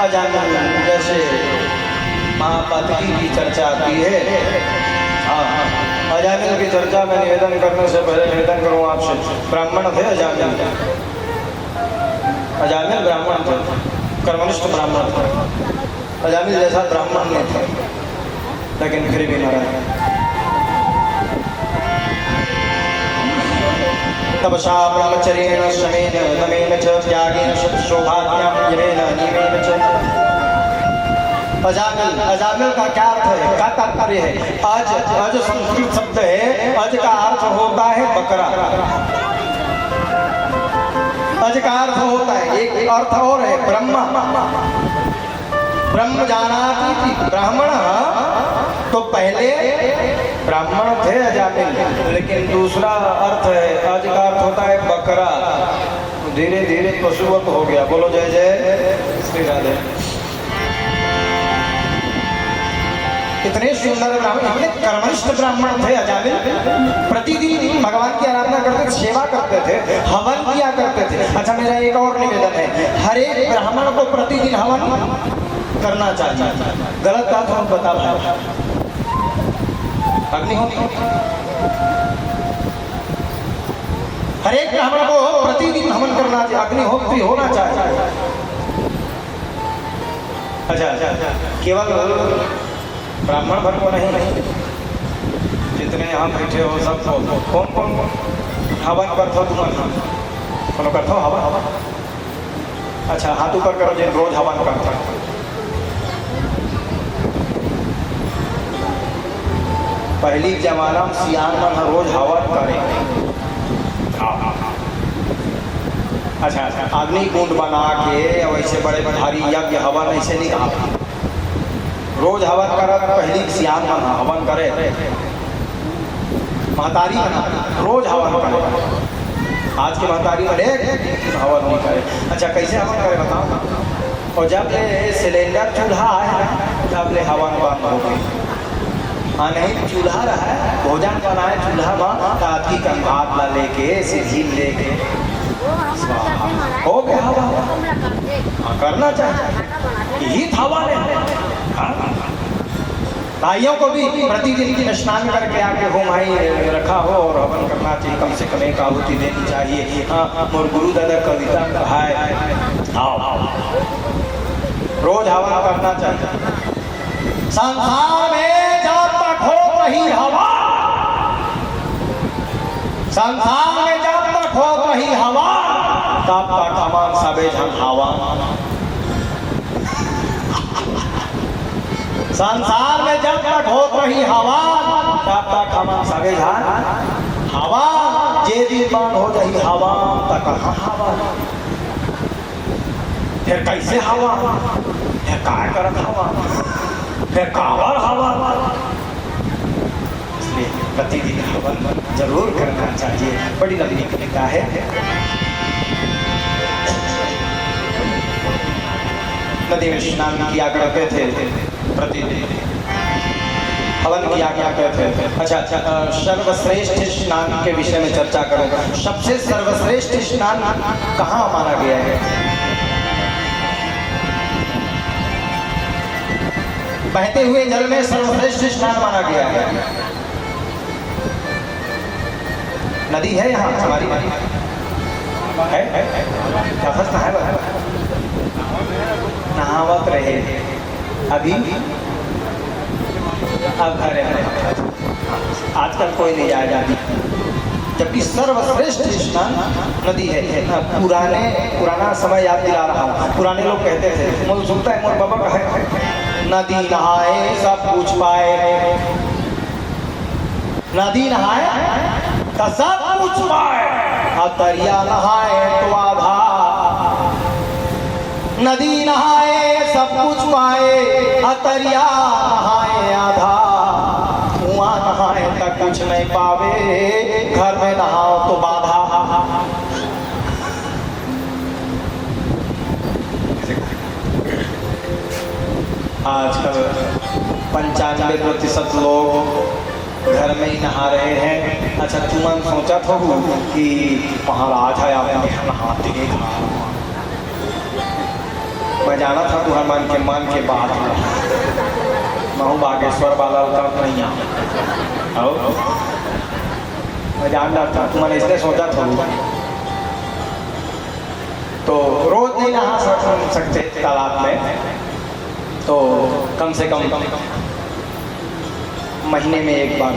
अजामिल जैसे महापातकी की चर्चा आती है। हाँ, अजामिल की चर्चा में निवेदन करने से पहले निवेदन करूँ आपसे, ब्राह्मण थे अजामिल, अजामिल ब्राह्मण थे, कर्मनिष्ठ ब्राह्मण थे। अजामिल जैसा ब्राह्मण नहीं था, लेकिन फिर भी नारायण। तपसा ब्रह्मचर्येण शमेन दमेन च त्यागेन शोभाज्ञां यमेन नियमेन च। अजामिल का क्या अर्थ है, क्या तात्पर्य है? अज संस्कृत शब्द है, अज का अर्थ होता है बकरा। अज का अर्थ होता है, एक अर्थ और है ब्रह्म, ब्रह्म जानाति थी ब्राह्मण। तो पहले ब्राह्मण थे अजामिल, लेकिन दूसरा अर्थ है, अज का अर्थ होता है बकरा। धीरे धीरे पशुवत हो गया। बोलो जय जय श्री राधे। इतने सुंदर ब्राह्मण, हमने कर्मनिष्ठ ब्राह्मण थे अजामिल। प्रतिदिन भगवान की आराधना करते थे, सेवा करते थे, हवन किया करते थे। अच्छा, मेरा एक और निवेदन है, हर एक ब्राह्मण को प्रतिदिन हवन करना चाहिए। गलत बात हम बता पाए। अग्निहोत्र हर एक ब्राह्मण को प्रतिदिन हवन करना चाहिए, अग्निहोत्री होना चाहिए। अच्छा, केवल ब्राह्मण भर को नहीं, जितने यहाँ बैठे हो सबको। कौन कौन हवन करते हो? तुम कौन करते हो हवन? अच्छा, हाथ ऊपर करो जिन रोज हवन करते हो। पहली जमाना में सियान मन रोज हवन करेंगे। अच्छा, अग्नि कुंड बना के वैसे बड़े भारी यज्ञ हवन ऐसे नहीं कहा, रोज हवन कर। पहली सियान मन हवन करे, महतारी रोज हवन करे। आज की महतारी में हवन नहीं करे। अच्छा, कैसे हवन करे बताओ? और जब ले सिलेंडर चूल्हा है तब ले हवन बंद हो गई। हाँ, नहीं चूल्हा रहा है, भोजन बनाए चूल्हा में, ताकि कंभात ला लेके सीधी लेके हो गया हवा। हाँ, करना चाहिए, यही हवा ले। भाइयों को भी प्रतिदिन की स्नान करके आके हो भाई रखा हो और हवन करना चाहिए, कम से कम एक आहुति देनी चाहिए। हाँ, और गुरु दादा कविता कहा है, रोज हवन करना चाहिए। संसार में जब तक हो रही हवा, संसार में जब तक हो रही हवा, तब तक हमार सबे जन हवा। संसार में जब तक हो रही हवा, तब तक हमार सबे जन हवा। जे दिन बंद हो रही हवा, तक कहाँ हवा? फिर कैसे हवा? फिर काय करत हवा? फिर कावर हवा? इसलिए प्रतिदिन हवन जरूर करना चाहिए। बड़ी लंबी कविता है। नदी में स्नान किया करते थे, प्रतिदिन हवन किया करते थे। अच्छा, सर्वश्रेष्ठ स्नान के विषय में चर्चा करो। सबसे सर्वश्रेष्ठ स्नान कहाँ माना गया है? बहते हुए जल में सर्वश्रेष्ठ स्नान माना गया है। नदी है यहाँ हमारी है? क्या फर्स्ट है? नहावत रहे अभी, अब घर आजकल कोई नहीं जाएगा, जबकि सर्वश्रेष्ठ स्नान नदी है। पुराना समय याद दिला रहा हूँ। पुराने लोग कहते थे, मुझे सुनता है मोर बाबा का है, नदी नहाए सब कुछ पाए, नदी नहाए तो सब कुछ पाए, अतरिया नहाए तो आधा। नदी नहाए सब कुछ पाए, अतरिया नहाए आधा। कुआं नहाए तो कुछ नहीं पावे, घर में नहाओ तो बाधा। आजकल 95% लोग घर में ही नहा रहे हैं। अच्छा, तुम सोचा था कि महाराज है आपने नहाते मैं जाना था तू हनुमान के मान के बात महू बागेश्वर वाला उतर नहीं आओ मैं जान रहा था, मैंने इसलिए सोचा था तो रोज नहीं नहा सकते तालाब में, तो कम से कम महीने में एक बार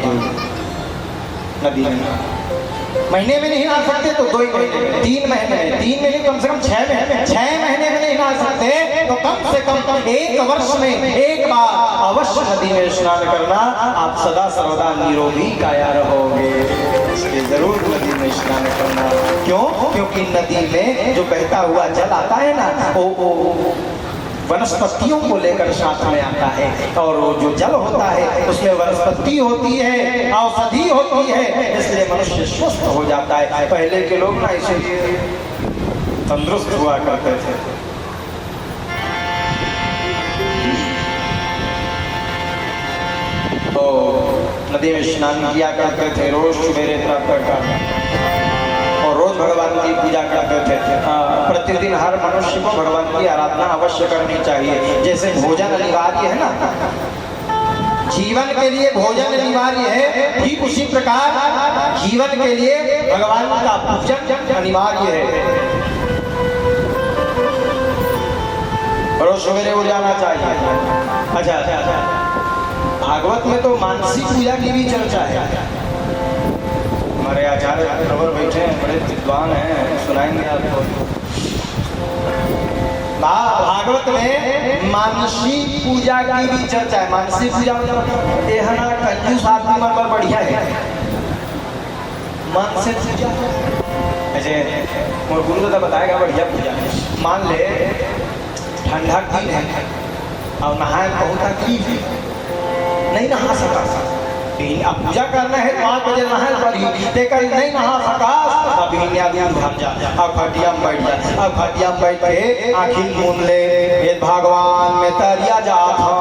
नदी में, महीने में नहीं नहा सकते तो 2 महीने में, 3 महीने में, 3 महीने कम से कम 6 महीने, 6 महीने में नहीं नहा सकते तो कम से कम 1 वर्ष में एक बार अवश्य नदी में स्नान करना। आप सदा सर्वदा निरोगी काया रहोगे, इसलिए जरूर नदी में स्नान करना। क्यों? क्योंकि नदी में जो बहता हुआ जल आता है ना वो वनस्पतियों को लेकर साथ में आता है, और वो जो जल होता है उसमें वनस्पति होती है, औषधि होती है, इसलिए मनुष्य स्वस्थ हो जाता है। पहले के लोग ना इसीलिए तंदुरुस्त हुआ करते थे। तो नदी में स्नान किया करते थे रोज सवेरे प्रातः काल, और रोज भगवान की पूजा करते थे। प्रतिदिन हर मनुष्य को भगवान की आराधना अवश्य करनी चाहिए। जैसे भोजन अनिवार्य है ना, जीवन के लिए भोजन अनिवार्य है, ठीक उसी प्रकार जीवन के लिए भगवान का पूजन अनिवार्य है। रोज सवेरे उठ जाना चाहिए। अच्छा, भागवत में तो मानसिक पूजा की भी चर्चा है। हमारे आचार्य प्रवर बैठे हैं, बड़े विद्वान हैं, सुनाएंगे आपको। भागवत में मानसिक पूजा की भी चर्चा है। मानसिक पूजा मतलब ये है ना, कंजूस आदमी मन पर बढ़िया है मानसिक पूजा। ऐसे मोर गुरु तो बताएगा बढ़िया पूजा। मान ले ठंडा दिन है और नहाए बहुत की नहीं नहा सका, अब पूजा करना है 5 बजे नहा पड़ी, देखकर नहीं नहा सका, अभी भाग जा, अब खटिया में बैठ जा, अब खटिया में बैठ के आखिर मूंद ले, ये भगवान में तरिया जा था,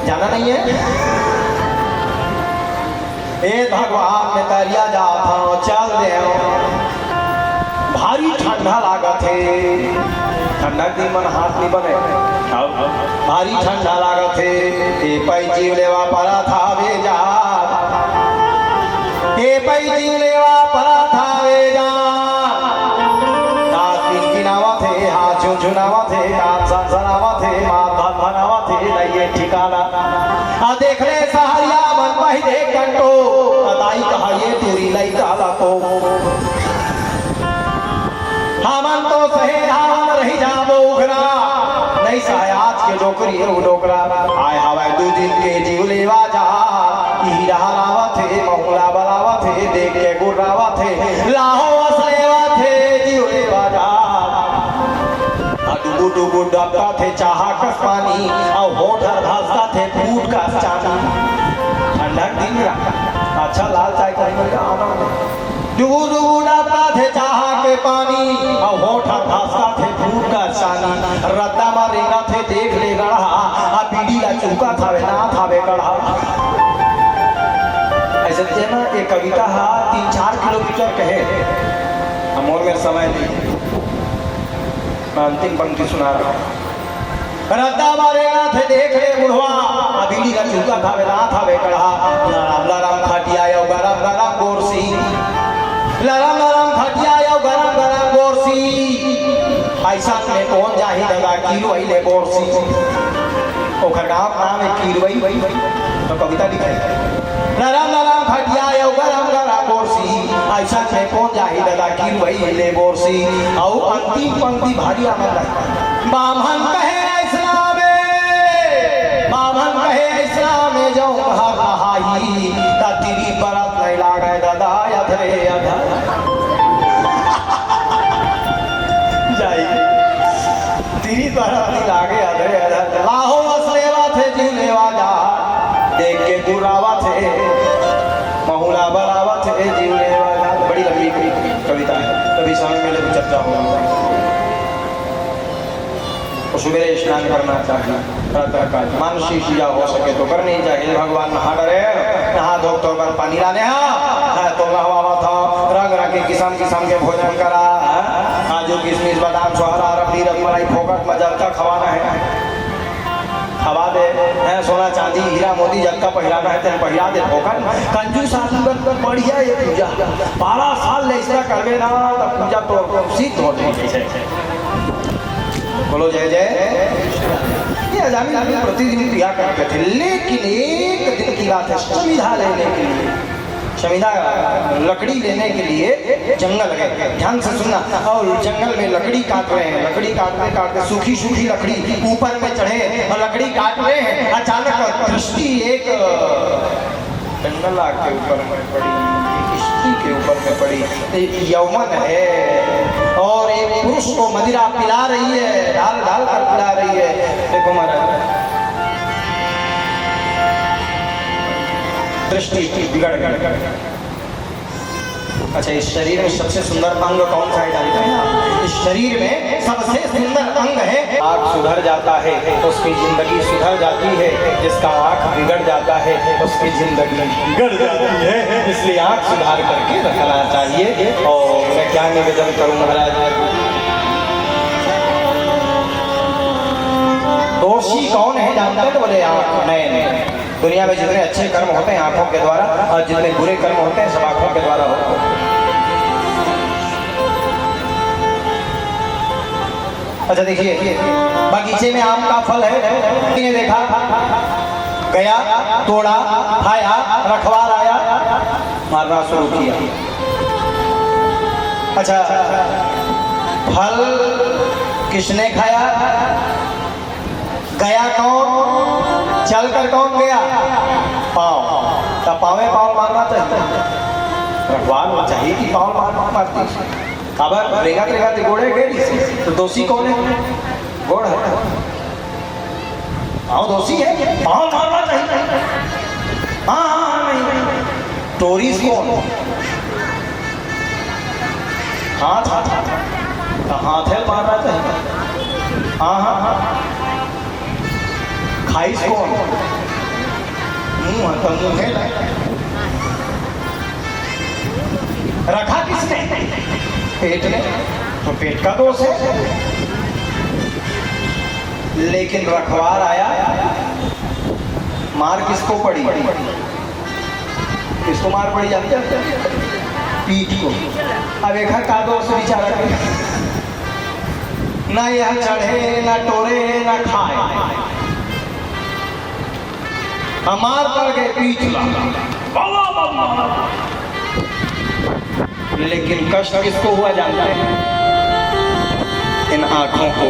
जाना नहीं है? ये भगवान में तरिया जा था, चल दे, भारी ठंडा लागत है, ठंडा दिन मन हाथ नहीं बने, भारी ठंडा लागत है, ये पै जीव लेवा परा था वे जा, ये पै जीव लेवा परा था वे जा, हाथ किनावा थे, हाथ झुनझुनावा थे, कान सनसनावा थे, माथा धनावा थे, नहीं ठिकाना, आ देख ले सहारिया मन पहले कंटो, अदाई कहा ये दूरी लाई काला को, हमन तो सहे हम रही जाबो उघरा, नहीं सहे आज के डोकरी है वो डोकरा, आए हवाए 2 दिन के जीव लेवा जा, हीरा हरावा थे, महुला बलावा थे, देख के गुर्रावा थे, लाहो असलेवा थे, जीव लेवा जा, डुबू डुबू डबता थे, चाहा कस पानी, और होठ भासता थे, फूट का चांदी, ठंडा दिन अच्छा लाल चाय करेंगे आना, डुबू डुबू डबता थे, चाहा के पानी, और होठ भासता थे, फूट का चांदी, रद्दा मारेगा थे, देख ले गढ़ा, अब बीड़ी का चूका थावे ना थावे गढ़ा। ऐसे थे ना एक कविता हा 3-4 किलोमीटर कहे, हम और मेरे समय नहीं, मैं अंतिम पंक्ति सुना रहा हूँ। रद्दा मारेगा थे, देख ले बुढ़वा, अब बीड़ी का चूका थावे ना थावे गढ़ा, लराम लराम खटिया यो गरम गरम गोरसी, लरम लरम खटिया यो गरम गरम गोरसी, ऐसा में कौन जाही लगा किलो ले गोरसी, ओखर गांव नाम है कीरवई, तो कविता लिखे, लरम लरम खटिया यो गरम गरम गोरसी, ऐसा में कौन जाही लगा कीरवई ले गोरसी, और अंतिम पंक्ति भारी आनंद है, बामन कहे इस्लाम में, बामन कहे इस्लाम में जाऊं हर नहाई, ता तेरी बरत नहीं लागे दादा अधरे अधर तेरी बरत नहीं लागे अधरे अधर, लाहो असलेवा थे जीव लेवा जा, देख के गुरावा थे, महुला बरावा थे, जीव लेवा जा। बड़ी लंबी कविता है, कभी समय मिले तो चर्चा होगा। सुबह स्नान करना चाहिए, प्रातः काल मानसिक पूजा हो सके तो करनी चाहिए। भगवान नहा डरे, नहा धो तो कर पानी लाने तो नहवा था, रंग रंग के किस्म किस्म के भोजन करा, आज काजू किशमिश बादाम छोहरा रबड़ी रसमलाई फोकट में जब तक खवाना है खवा दे है, सोना चांदी हीरा मोती जब का पहिराना है तेन पहिरा दे फोकट। कंजूस आदमी बढ़िया ये पूजा 12 साल ले इसका करवे ना तो पूजा तो सिद्ध हो जाए। बोलो जय जय। ये आजादी आदमी प्रतिदिन किया करते थे, लेकिन एक दिन की बात है, संविधा लेने के लिए संविधा लकड़ी लेने के लिए जंगल गए। ध्यान से सुनना। और जंगल में लकड़ी काट रहे हैं, लकड़ी काटते काटते सूखी सूखी लकड़ी ऊपर में चढ़े और लकड़ी काट रहे हैं। अचानक दृष्टि एक जंगल के ऊपर में पड़ी, स्त्री के ऊपर में पड़ी। एक यौवन है और एक पुरुष को मदिरा पिला रही है, ढाल ढाल कर पिला रही है। देखो महाराज दृष्टि बिगड़ गई। अच्छा, इस शरीर में सबसे सुंदर अंग कौन सा है जानते हैं? इस शरीर में सबसे सुंदर अंग है आँख। सुधर जाता है तो उसकी जिंदगी सुधर जाती है, जिसका आँख बिगड़ जाता है उसकी जिंदगी बिगड़ जाती है। इसलिए आँख सुधार करके रखना चाहिए। और मैं क्या निवेदन करूँ महाराज, दोषी कौन है जानते हैं? तो बोले आँख। नहीं, दुनिया में जितने अच्छे कर्म होते हैं आंखों के द्वारा, और जितने बुरे कर्म होते हैं सब आंखों के द्वारा होते हैं। अच्छा देखिए, बगीचे में आम का फल है, किसने देखा? गया, तोड़ा, खाया, रखवार आया, मारना शुरू किया। अच्छा, फल किसने खाया? गया कौन? चल कर कौन गया? पाँव। तब पाँवे पाँव मारना चाहिए, रखवार चाहिए कि पाँव मारती। खबर रेगा रेगा गोड़े गए तो दोषी कौन है? गोड़ है, पाँव दोषी है, पाँव मारना चाहिए। हाँ नहीं, टोरीस कौन? हाथ हाथ है मारना चाहिए। हाँ खाइस कौन? मुंह तो मुंह है। रखा किसने? पेट ने, तो पेट का दोष है। लेकिन रखवार आया, मार किसको पड़ी? किसको मार पड़ी जानते हैं? पीठ को। अब एक का दोष बेचारा ना यह चढ़े ना टोरे ना खाए, मार पड़ गए पीठ लगा। लेकिन कष्ट किसको हुआ जानते हैं? इन आंखों को।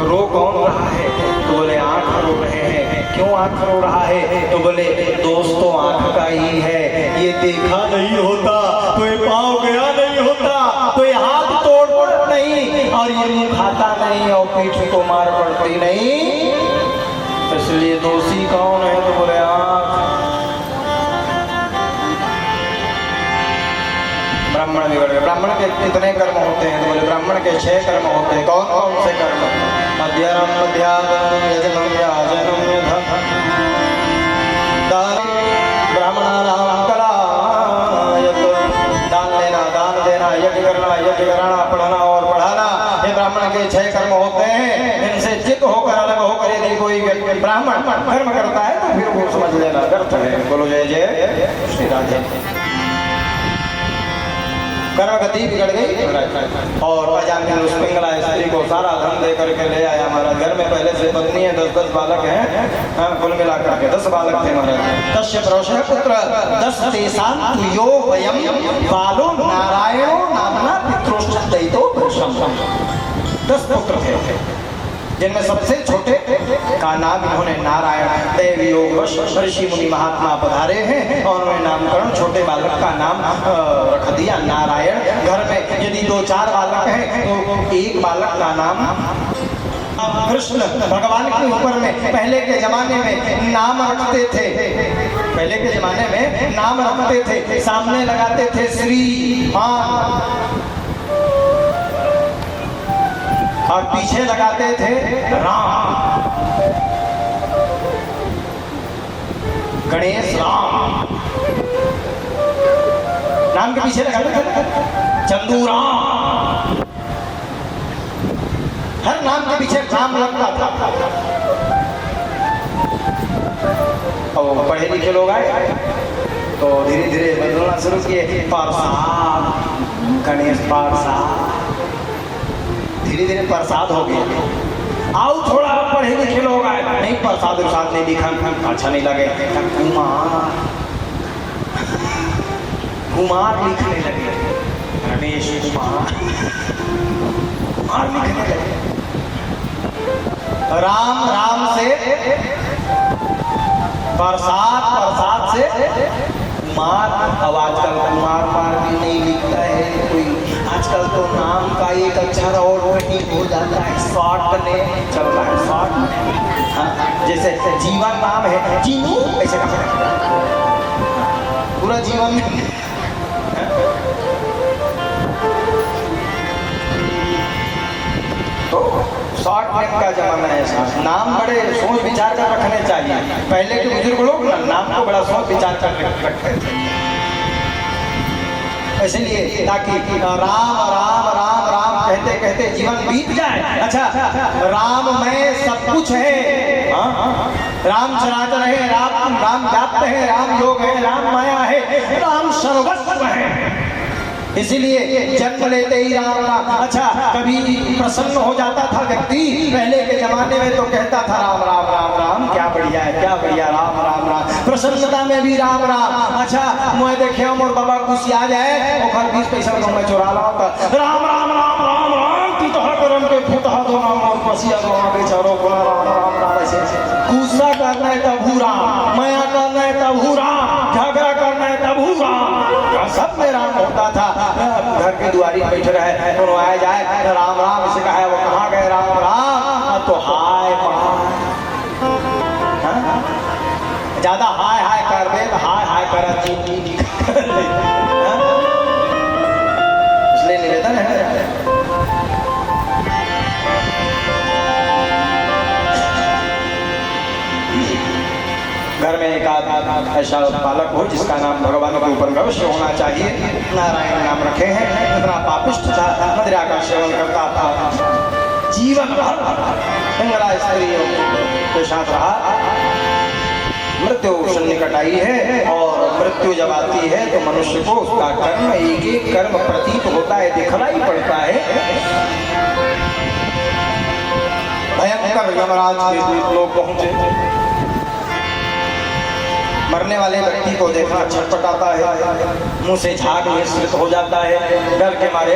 रो कौन रहा है? तो बोले आंख रो रहे हैं। क्यों आंख रो रहा है? तो बोले दोस्तों आंख का ही है, ये देखा नहीं होता तो ये पाँव गया नहीं होता, तो ये हाथ तोड़ नहीं, और ये मुंह खाता नहीं, और पीठ को मार पड़ती नहीं। इसलिए दोषी कौन है? तो बोले आँख। ब्राह्मण बिगड़ गए। ब्राह्मण के कितने कर्म होते हैं? तो बोले ब्राह्मण के 6 कर्म होते हैं। कौन कौन से कर्म? अध्ययनम अध्यापनम यजनम याजनम यधम दान ब्राह्मणानाम कलायत। दान देना, यज्ञ करना, पढ़ाना और पढ़ाना, ये ब्राह्मण के 6 कर्म होते हैं। इनसे चित होकर अलग होकर यदि कोई ब्राह्मण कर्म करता है तो फिर वो समझ लेना व्यर्थ है। बोलो जय जय श्री राधे। कर्म गति बिगड़ गई और अजान उस पिंगला स्त्री को सारा धन दे करके ले आया। हमारा घर में पहले से पत्नी है, 10 बालक हैं, कुल मिलाकर के 10 बालक थे महाराज। 10 प्रौषः पुत्र 10 तेषां तुयो वयं बालो नारायणो नामना पितृष्ठ दैतो पुरुषम। 10 पुत्र थे, जिनमें सबसे छोटे का नाम इन्होंने नारायण देव योग ऋषि मुनि महात्मा पधारे हैं और उन्होंने नामकरण छोटे बालक का नाम रख दिया नारायण। घर में यदि 2-4 बालक हैं तो एक बालक का नाम कृष्ण। भगवान के ऊपर में पहले के जमाने में नाम रखते थे, पहले के जमाने में नाम रखते थे, सामने लगाते थे श्रीमान और पीछे लगाते थे राम। गणेश राम नाम के पीछे लगाते थे चंदू राम। हर नाम के पीछे राम लगता था। और पढ़े लिखे लोग आए तो धीरे धीरे बदलना शुरू किए, प्रसाद गणेश प्रसाद, धीरे धीरे प्रसाद हो गया। आओ थोड़ा पढ़े लिखे लोग आए, नहीं प्रसाद उसाद नहीं लिखा, अच्छा नहीं लगे, कुमार कुमार लिखने लगे, रमेश कुमार लिखने लगे। राम राम से प्रसाद, प्रसाद से कुमार। अब आजकल कुमार मार भी नहीं लिखता है कोई, आजकल तो नाम का एक अक्षर और कहीं हो जाता है, शॉर्ट ने चल रहा है, शॉर्ट। हाँ, जैसे जीवन नाम है जीनू, ऐसे का पूरा जीवन में तो शॉर्ट नेम का जमाना है साहब। नाम बड़े सोच विचार कर रखने चाहिए। पहले के बुजुर्ग लोग ना नाम को बड़ा सोच विचार कर रखते थे, इसलिए ताकि राम राम राम राम कहते कहते जीवन बीत जाए। अच्छा, राम में सब कुछ है, राम चराचर है, राम राम व्याप्त है, राम योग है, राम माया है, राम सर्वस्व है। इसीलिए जन्म लेते ही राम राम। अच्छा, कभी प्रसन्न हो जाता था व्यक्ति, पहले के जमाने में तो कहता था राम राम राम राम, क्या बढ़िया है, क्या बढ़िया, राम राम राम, प्रसन्नता में भी राम राम। अच्छा, मुझे देखे मोर बाबा खुशी आ जाए और घर 20 पैसा तो मैं चुरा लाऊं, राम राम राम राम राम, तू तो करम के फूटा दो नाम और पसिया दो बेचारो को राम राम राम। ऐसे गुस्सा करना है तब हूँ माया करना है तब हूँ, झगड़ा करना है तब हूँ, सब में राम होता था। घर के दुआरी बैठे रहे, तो आया जाए राम राम, इसे कहा वो कहाँ गए राम राम, तो हाय ज्यादा हाय हाय कर दे, हाय हाय कर इसलिए निवेदन है। घर में एक आध ऐसा बालक हो जिसका नाम भगवान के ऊपर अवश्य होना चाहिए। नारायण नाम रखे हैं, इतना पापिष्ट था, मदिरा का सेवन करता था, जीवन भर इंगला स्त्रियों के साथ रहा। मृत्यु सन्निकट आई है और मृत्यु जब आती है तो मनुष्य को उसका कर्म एक एक कर्म प्रतीत होता है, दिखलाई पड़ता है। भयंकर यमराज के दूत लोग पहुंचे, मरने वाले व्यक्ति को देखा छटपटाता है, मुंह से झाग मिश्रित हो जाता है, डर के मारे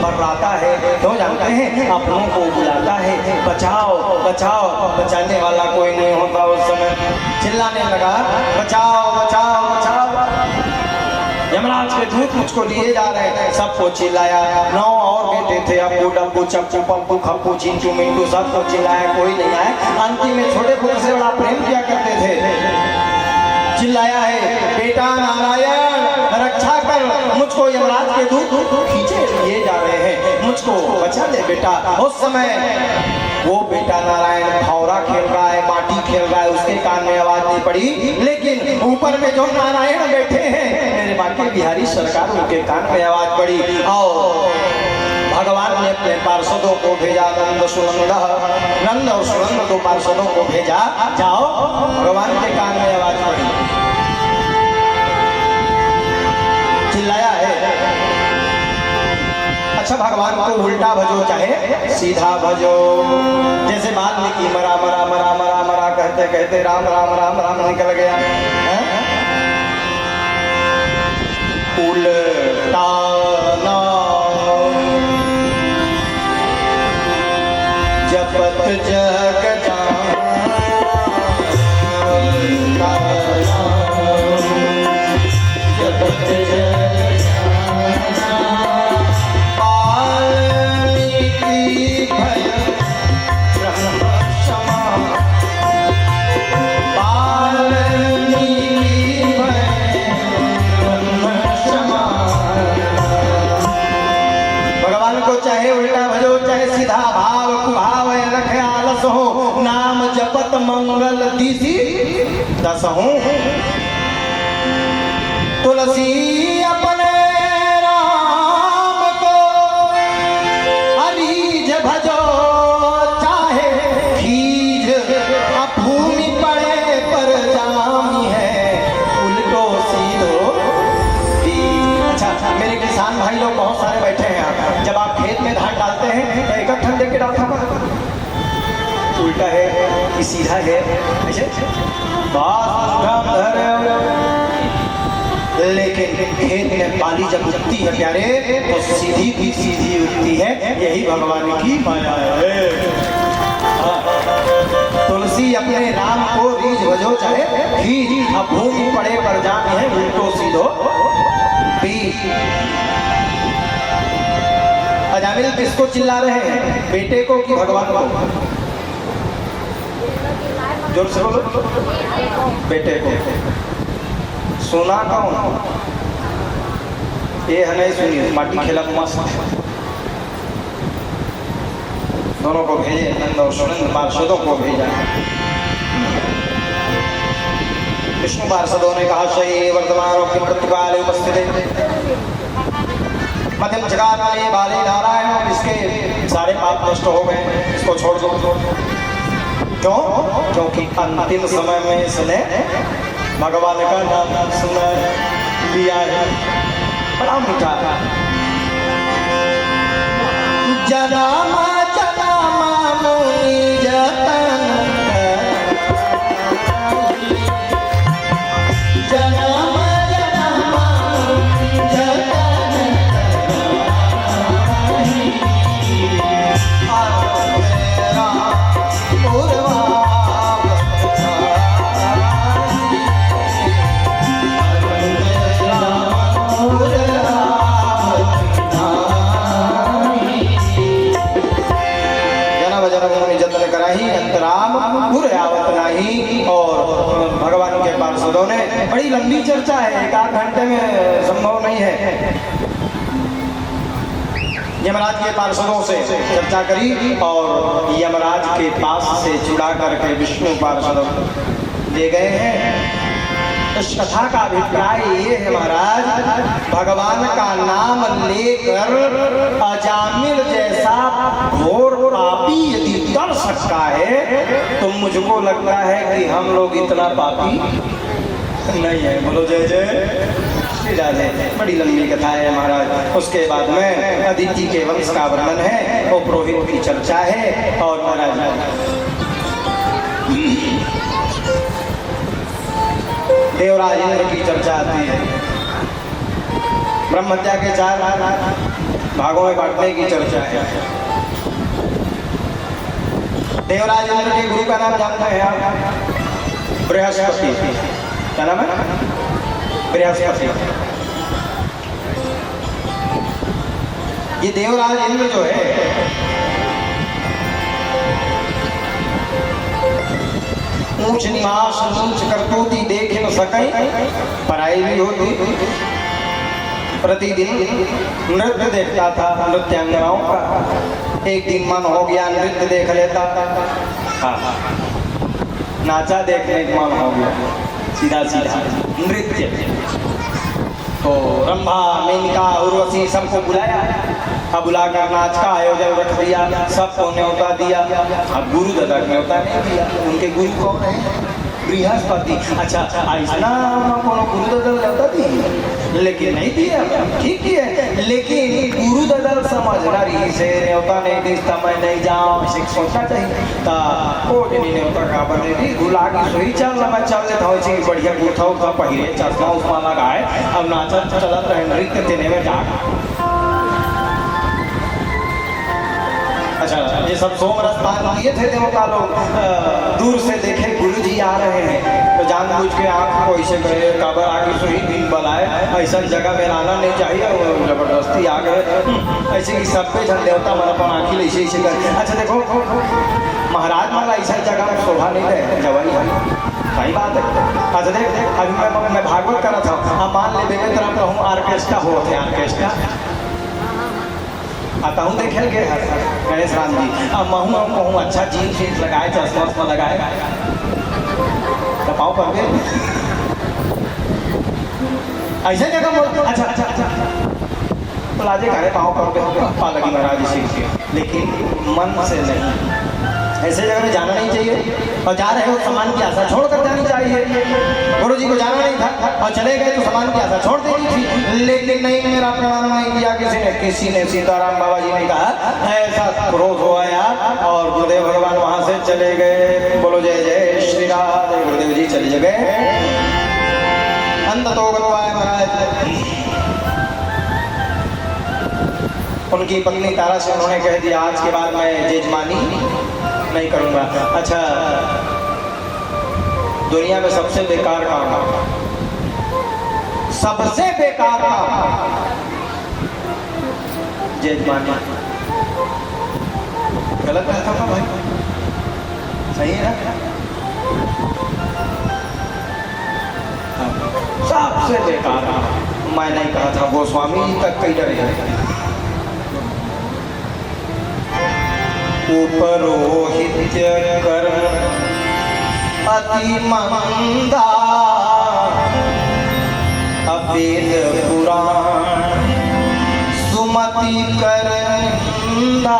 मर्राता है। तो जानते हैं अपनों को बुलाता है, बचाओ बचाओ, बचाने वाला कोई नहीं होता। उस समय चिल्लाने लगा, बचाओ बचाओ बचाओ, यमराज के दूत मुझको लिए जा रहे हैं। सबको चिल्लाया, 9 और बेटे थे, अब्बू डब्बू चप्पू पप्पू खप्पू चिंटू मिंटू, सबको चिल्लाया, कोई नहीं आया। अंतिम में छोटे पुत्र से बड़ा प्रेम किया करते थे, चिल्लाया है, बेटा नारायण रक्षा कर, मुझको यमराज के दूत खींचे लिए जा रहे हैं, मुझको बचा ले बेटा। उस समय वो बेटा नारायण भौरा खेल रहा है, माटी खेल रहा है, उसके कान में आवाज नहीं पड़ी, लेकिन ऊपर में जो नारायण बैठे हैं मेरे बाकी बिहारी सरकार, उनके कान में आवाज पड़ी। और भगवान ने अपने पार्षदों को भेजा, नंद और सुनंद 2 पार्षदों को भेजा, जाओ। भगवान के कान में आवाज पड़ी, चिल्लाया है। अच्छा, भगवान को उल्टा भजो चाहे सीधा भजो, जैसे वाल्मीकि मरा मरा मरा मरा मरा कहते कहते राम राम राम राम निकल गया, उल्टा जपत जग चाहे उल्टा भजो चाहे सीधा भाव कुभाव रखे आलस हो, नाम जपत मंगल दिशि दसहु। तुलसी अपने राम को हरिज भजो लोग बहुत सारे बैठे हैं यहाँ। जब आप खेत में धान डालते हैं तो एक ठंड देख के डालता है, उल्टा है कि सीधा है, ऐसे लेकिन खेत में बाली जब उगती है प्यारे तो सीधी भी सीधी उगती है, यही भगवान की माया है। तुलसी अपने राम को रीझ भजो चाहे खींच, अब भूमि पड़े पर जान है उल्टो सीधो बीज। अजामिल किसको चिल्ला रहे हैं, बेटे को कि भगवान को? जोर से बोलो। बेटे को। सुना कौन? ये है नहीं सुनी, माटी खेला मस्त। दोनों को भेजे, नंद और सुनंद पार्षदों को भेजा। विष्णु पार्षदों ने कहा सही वर्तमानों की मृत्युकाल उपस्थित है, मध्यम जगह वाले बाले नारायण, इसके सारे पाप नष्ट हो गए, इसको छोड़ दो। क्यों? क्योंकि अंतिम समय में इसने भगवान का नाम सुना लिया है। बड़ा मीठा जनामा जनामा मुनि जतन जनामा जनामा मुनि जतन और भगवान के पार्षदों ने बड़ी लंबी चर्चा है, एक आध घंटे में संभव नहीं है। यमराज के पार्षदों से चर्चा करी और यमराज के पास से चुड़ा करके विष्णु पार्षद ले गए हैं। इस कथा का अभिप्राय ये है महाराज, भगवान का नाम लेकर अजामिल जैसा घोर पापी यदि कर सकता है तो मुझको लगता है कि हम लोग इतना पापी नहीं है। बोलो जय जय श्री राधे। बड़ी लंबी कथा है महाराज। उसके बाद में अदिति के वंश का वर्णन है, वो पुरोहित की चर्चा है और महाराज देवराज इंद्र की चर्चा आती है। ब्रह्म हत्या के 4 भागों में बांटने की चर्चा है। देवराज इंद्र के गुरु का नाम जानते हैं आप? बृहस्पति। क्या नाम है? बृहस्पति। ये देवराज इंद्र जो है ऊंच निवास ऊंच करतूती देख न सके, पराई भी होती। प्रतिदिन नृत्य देखता था नृत्यांगनाओं का। एक दिन मन हो गया नृत्य देख लेता। हाँ, नाचा देखने का मन हो गया, सीधा सीधा नृत्य। तो रंभा मेनका उर्वशी सबको बुलाया। अब बुलाकर नाच का आयोजन रख दिया, सबको न्योता दिया। अब गुरु दादा न्योता नहीं दिया। उनके गुरु कौन है? बृहस्पति। अच्छा, ऐसा कोनो गुरु दादा न्योता दी, लेकिन नहीं दिया। ठीक है, लेकिन गुरु दादा समझदारी से न्योता नहीं दी, मैं नहीं जाऊँ ऐसे सोचना चाहिए। कोटनी न्योता का बनेगी गुला की सोई चल, मैं चल लेता हूँ ऐसे बढ़िया गुठा उठा पहिरे चश्मा उस्मा लगाए, अब नाचा चलत रहे नृत्य तेने में जा। अच्छा, ये सब सोमरस पान किए थे देवता लोग। दूर से देखे गुरुजी आ रहे हैं तो जानबूझ के आँख को ऐसे करे, काबर आगे सोई दिन बनाए, ऐसा जगह में आना नहीं चाहिए, जबरदस्ती आ गए ऐसे कि सब पे जन देवता मन अपन आँखी ऐसे ऐसे कर। अच्छा देखो, महाराज माला ऐसा जगह में शोभा नहीं है, जवाई सही बात है। अच्छा देख, अभी मैं भागवत कर रहा था। अब मान ले बेबे तरह कहूँ ऑर्केस्ट्रा हो थे, ऑर्केस्ट्रा आता हूँ देखे गए गणेश राम जी। अब महू कहूँ अच्छा जीन्स वीन्स लगाए, चश्मा उस्मा लगाए, पाँव पर गए ऐसे क्या बोलते। अच्छा अच्छा अच्छा, प्लाजे करे पाँव पर गए, पा लगी महाराज इसी। लेकिन मन से नहीं, ऐसे जगह में जाना नहीं चाहिए, और जा रहे हो सामान की आशा छोड़ कर जानी चाहिए। गुरु जी को जाना नहीं था और चले गए तो सामान की आशा छोड़ देनी थी, लेकिन नहीं, मेरा प्रणाम नहीं किया किसी ने। सीताराम बाबा जी ने कहा ऐसा क्रोध हुआ यार, और गुरुदेव भगवान वहां से चले गए। बोलो जय जय श्री राम। गुरुदेव जी चले गए। अंत तो महाराज उनकी पत्नी तारा से उन्होंने कह दिया आज के बाद मैं जेजमानी नहीं करूंगा। अच्छा, दुनिया में सबसे बेकार काम, सबसे बेकार काम जेजमानी। गलत कहता था भाई, सही है ना? सबसे बेकार काम मैं नहीं कहा था, गोस्वामी जी तक कई डरे। उपरोहित्य कर्म अति मंदा, अवेद पुराण सुमति करंदा।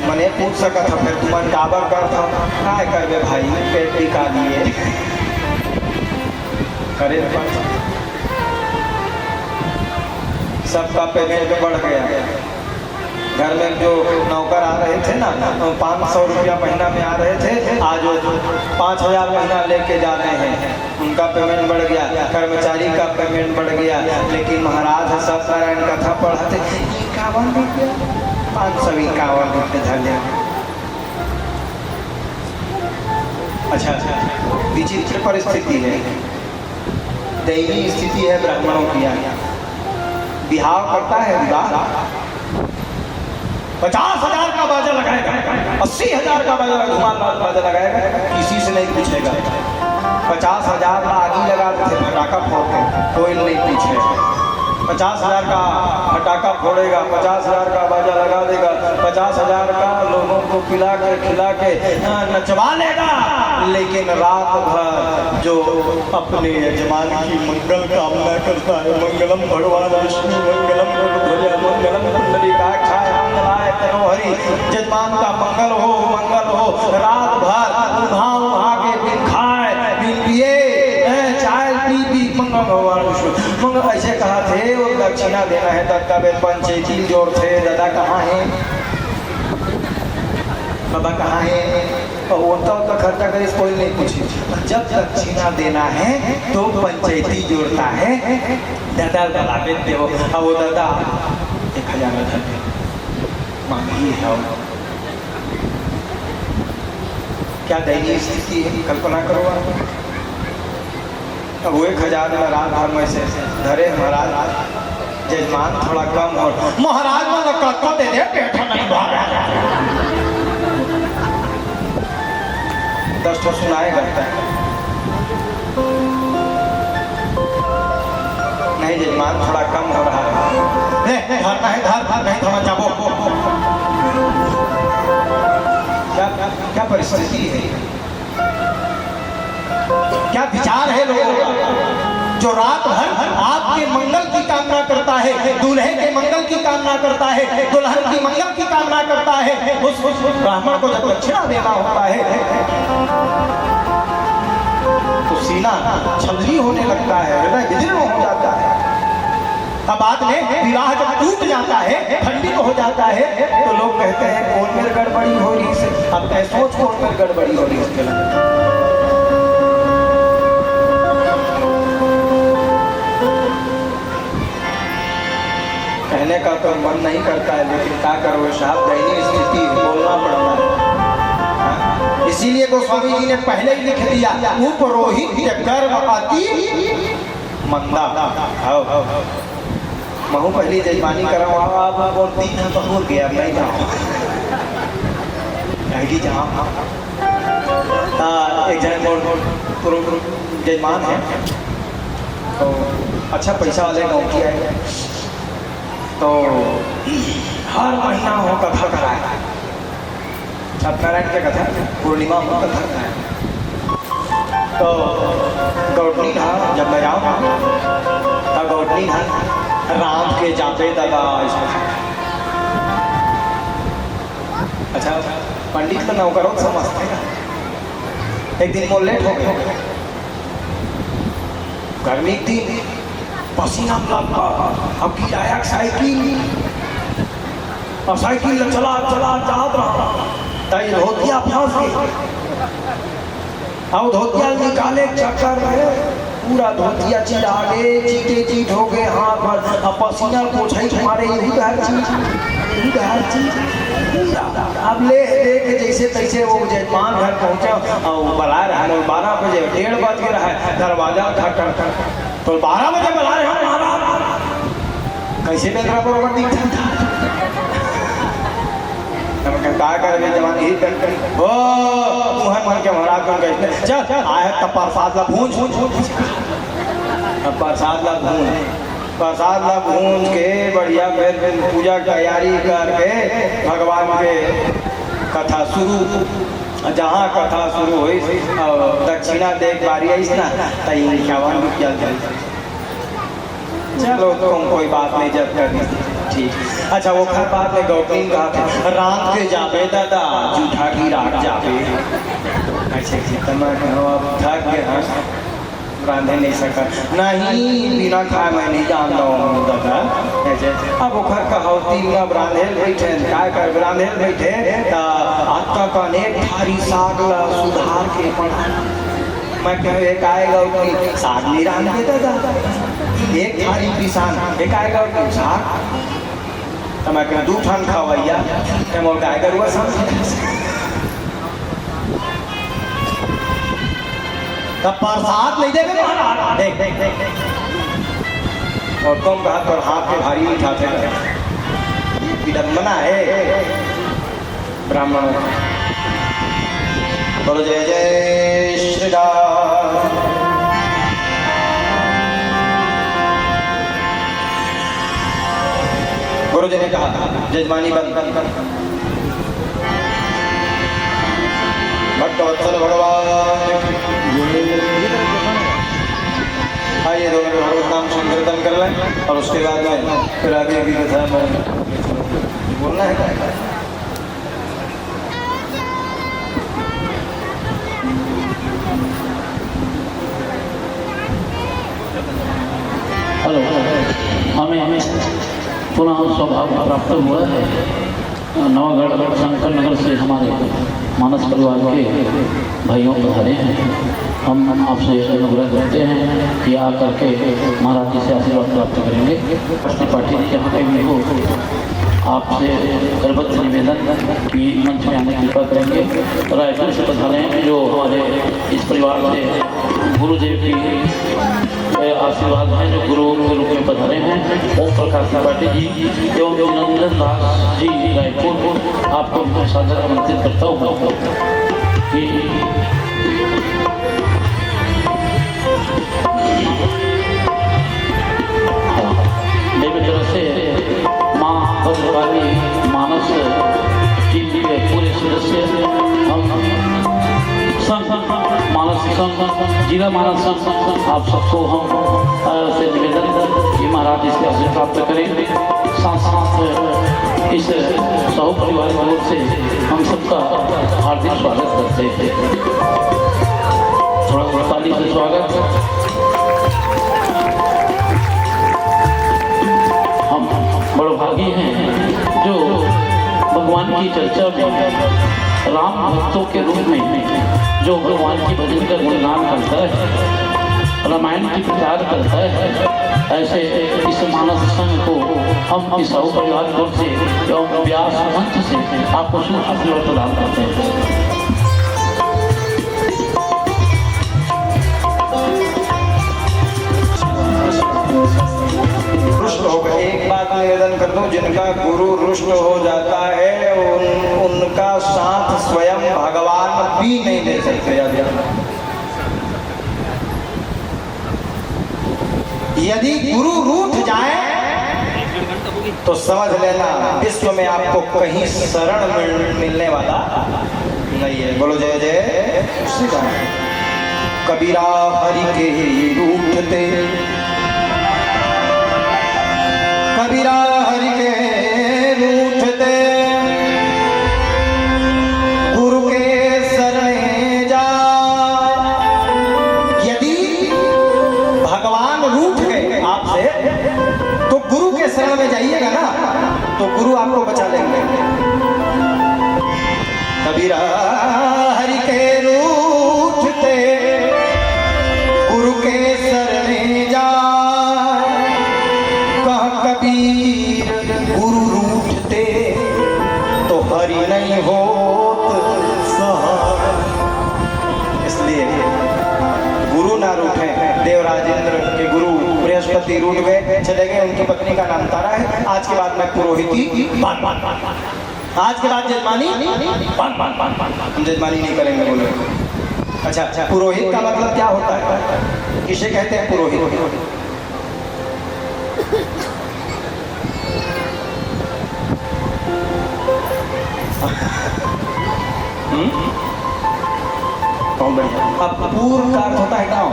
मने पूछ सका था फिर तुमन काबर कर था, काय करवे भाई, पेट टिका लिए करे। सबका पेमेंट बढ़ गया। घर में जो नौकर आ रहे थे ना, 500 रुपया महीना में आ रहे थे, आज वो 5000 महीना लेके जा रहे हैं, उनका पेमेंट बढ़ गया। कर्मचारी का पेमेंट बढ़ गया। लेकिन महाराज सत्यनारायण कथा पढ़ाते 51 रुपया, 551 रुपये धन्य। अच्छा, विचित्र परिस्थिति है, दयनीय स्थिति है ब्राह्मणों की। बिहार करता है, विवाह 50,000 का बाजा लगाएगा, 80,000 का बाजा लगाएगा, किसी से नहीं पूछेगा। 50,000 का आग ही लगा देते फटाका फोड़ के, कोई नहीं पूछेगा। 50,000 का फटाका फोड़ेगा, 50,000 का बाजा लगा देगा, 50,000 का लोगों को पिला के खिला के नचवा लेगा। लेकिन रात भर जो अपने यजमान की मंगल कामना करता है, मंगलम भगवान विष्णु मंगलम ध्वजा मंगलम पुंडरीकाक्षाय मंगलाय तनोहरि, यजमान का मंगल हो, रात भर उन्हा के बिन खाए बिन पिए चाय पी मंगल भगवान विष्णु मंगल। ऐसे कहा थे वो दक्षिणा देना है, दत्ता बेल पंचेती जोड़ थे। दादा कहाँ है, बाबा कहाँ है? और वो तो खर्चा करे कोई नहीं पूछी। जब दक्षिणा देना है तो पंचायती जोड़ता है, दादा दलावे दे। अब वो दादा 1000 मांगी है। क्या दयनीय स्थिति है, कल्पना करो आप। अब वो 1000 में रात भर में से धरे महाराज, जजमान थोड़ा कम हो, महाराज मन कत्तो दे दे, पेट नहीं भर रहा। 10 तो सुनाए करता है, नहीं जजमान थोड़ा कम हो रहा है, धरना है धर नहीं थोड़ा जाबो। क्या परिस्थिति है, क्या विचार है लोगों का। जो रात भर आपके मंगल की कामना करता है, दूल्हे के मंगल की कामना करता है, दुल्हन की मंगल की कामना करता है, उस ब्राह्मण को जब दक्षिणा देना होता है तो सीना छलनी होने लगता है, हृदय विदीर्ण हो जाता है। अब बाद में विवाह जब टूट जाता है, खंडित हो जाता है, तो लोग कहते हैं कौन मेरे गड़बड़ी हो रही से। अब मैं सोच कौन मेरे गड़बड़ी हो रही उसके लिए। कहने का तो मन नहीं करता है, लेकिन क्या करो साहब, दयनीय स्थिति बोलना पड़ता है। इसीलिए गोस्वामी जी ने पहले ही लिख दिया, उपरोहित्य कर्म अति मंदा। महू पहली जजमानी करा, आप बोलती है बहुत गया नहीं जाओ जहाँ एक जन जजमान है तो अच्छा पैसा वाले गाँव की है, तो हर महीना वो कथा कराए। सत्यनारायण के कथा पूर्णिमा में कथा कराए। तो गौटनी था, जब मैं जाऊँ तब गौटनी था राम के जाते दादा अच्छा पंडित का नौकरों समझते हैं। एक दिन वो लेट हो गए, गर्मी थी, पसीना लगा, अब गिराया साइकिल और साइकिल चला चला जात रहा, तई धोतिया फंस गई। अब धोतिया निकाले चक्कर में पूरा धोतिया चीरा गए, चीटे चीट हो गए हाथ पर, अब पसीना पोछाई मारे हर चीज। अब ले दे के जैसे तैसे वो जजमान घर पहुंचा और बुला रहा है 12 बजे, 1:30 बज गया है, दरवाजा खट तो 12 बजे बुला रहे हैं कैसे मिल रहा बरोबर दिखता था। क्या करे जवान ही कर वो मुहर मर के महाराज को कहते चल आए तब प्रसाद ला भूंज प्रसाद ला भूंज के बढ़िया फिर पूजा की तैयारी करके भगवान के कथा शुरू, जहाँ कथा शुरू हुई और दक्षिणा देख बारी आई ना तई ख्यावान रुक जाते। चलो तुम कोई बात नहीं जब कर दी ठीक। अच्छा वो खर बात में गौतमी कहा था रात के जाबे दादा जूठा की रात जाबे। अच्छा थक गए रांधे नहीं सका नहीं बिना खाए मैं नहीं जानता हूँ दादा। ऐसे अब वो खर कहती अब रांधेल बैठे काय कर रांधेल बैठे आता का अनेक थारी साग ला सुधार के पड़ा। मैं कह एक आएगा साग नहीं रांधे दादा, एक थारी पिसान एक आएगा साग तो मैं कह 2 ठान खावैया मोर गाय गरुआ समझ तब प्रसाद नहीं देवे देख देख देख और तुम कहा पर हाथ के भारी उठाते विडम्बना है ब्राह्मणों। बोलो जय जय श्री राम। गुरु जी ने कहा जजमानी बंद भक्तवत्सल भगवान आइए दोनों भगवत नाम संकीर्तन कर लें और उसके बाद में फिर आगे की कथा में बोलना है। हेलो हमें पुनः सौभाग्य प्राप्त हुआ है। नवागढ़ शंकर नगर से हमारे मानस परिवार के भाइयों पधारे हैं। हम आपसे अनुग्रह करते हैं कि आकर के महाराज जी से आशीर्वाद प्राप्त करेंगे। पार्टी जहाँ पे भी हो आपसे करबद्ध निवेदन कि मंच में आने की कृपा करेंगे। रायपुर से पधारे हैं जो हमारे इस परिवार से गुरुदेव की आशीर्वाद हैं, जो गुरु के रूप में पधारे हैं। ओम प्रकाश त्रिपाठी जी एवं नंदन दास जी रायपुर आपको सादर आमंत्रित करता हूँ कि मेरी तरफ से माँ भद्रकाली मानस टीम के पूरे सदस्य हम मानस संघ जिला मानस संघ आप सबको हम से निवेदन कि महाराज इसके आशीर्वाद प्राप्त करें। साथ साथ इस सह परिवार की ओर से हम सबका हार्दिक स्वागत करते हैं। थोड़ा ताली से स्वागत। हम बड़े भागी हैं जो भगवान की चर्चा में राम भक्तों के रूप में जो भगवान की भजन का गुणगान करता है, रामायण की प्रचार करता है। ऐसे इस मानस संघ को हम इस सह परिवार से एवं व्यास मंच से आपको शुभ प्रदान करते हैं। रुष्ट हो गए। एक बात निवेदन कर दूं, जिनका गुरु रुष्ट हो जाता है उनका साथ स्वयं भगवान भी नहीं ले सकते। यदि गुरु रूठ जाए तो समझ लेना विश्व में आपको कहीं शरण मिलने वाला नहीं है। बोलो जय जय श्री राम। कबीरा हरि के रूठते, कबीरा हरि के रूठते, बिरहरि के रूठते गुरु के शरण जाए, कह कबीर गुरु रूठते तो हरि नहीं होत सहाय। इसलिए गुरु ना रूठे। देवराजेंद्र के गुरु बृहस्पति रूठ गए, चले गए। उनकी पत्नी का नाम तारा है। आज के बाद मैं पुरोहिती आज के बाद जजमानी हम जजमानी नहीं करेंगे बोले। अच्छा, पुरोहित का मतलब क्या होता है? किसे कहते हैं पुरोहित? अब पूर्व का अर्थ होता है गांव,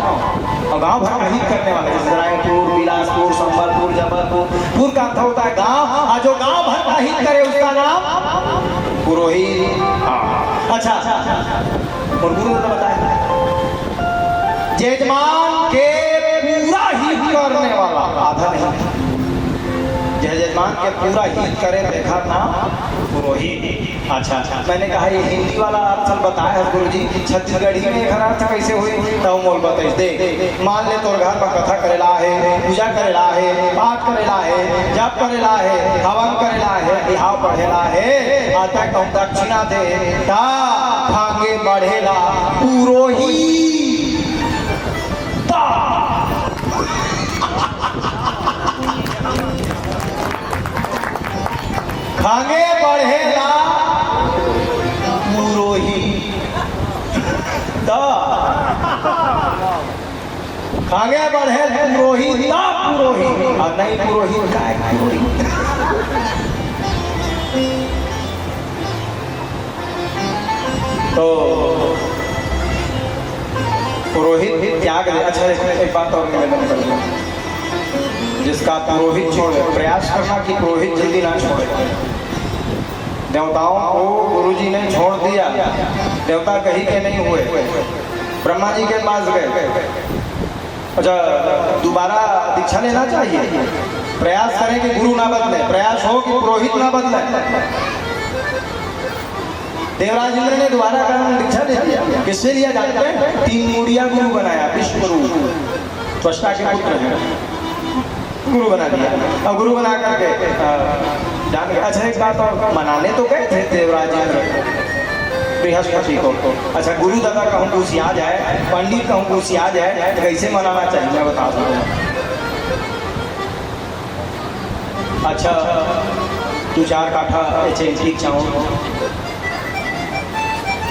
और गांव भर का हित करने वाला, जैसे रायपुर, बिलासपुर, संबलपुर, जबलपुर। पूर्व का अर्थ होता है गांव, और जो गांव भर का हित करे उसका नाम पुरोहित। अच्छा, और गुरु ने बताया जजमान के पूरा हित करने वाला, आधा नहीं, जजमान के पूरा हित करे देखा नाम पुरोहित। अच्छा, मैंने कहा ये हिंदी वाला अर्थ बताया है गुरु जी, छत्तीसगढ़ी में एक अर्थ कैसे हुई तो मोल बताइए। देख, मान ले तोर घर में कथा करेला है, पूजा करेला है, पाठ करेला है, जप करेला है, हवन करेला है, बिहाव पढ़ेला है, आता कहूँ दक्षिणा दे ता भागे बढ़ेला पुरोहित। भागे बढ़ेला पुरोहित, आगे बढ़े पुरोहित पुरोहित, और नहीं पुरोहित का है पुरोहित। तो पुरोहित त्याग। अच्छा, एक बात और निवेदन करूंगा, जिसका पुरोहित छोड़े, प्रयास करना कि पुरोहित जल्दी ना छोड़े। देवताओं को गुरुजी ने छोड़ दिया, देवता कहीं के नहीं हुए, ब्रह्मा जी के पास गए। अच्छा, दोबारा दीक्षा लेना चाहिए, प्रयास करें कि गुरु ना बदले, प्रयास हो कि पुरोहित ना बदले। देवराज इंद्र ने दोबारा दीक्षा ले लिया, किससे लिया जानते हैं? 3 मूढ़िया गुरु बनाया, विश्वगुरु, त्वष्टा के पुत्र हैं, गुरु बना दिया। और गुरु बना करके जान गए। अच्छा, एक बात और, मनाने तो गए थे देवराज इंद्र बृहस्पति को। अच्छा, गुरु दादा कहूँ कुछ आ जाए, पंडित कहूँ कुछ आ जाए, तो कैसे मनाना चाहिए मैं बता दूँ। अच्छा, 2-4 काठा ठीक चावल,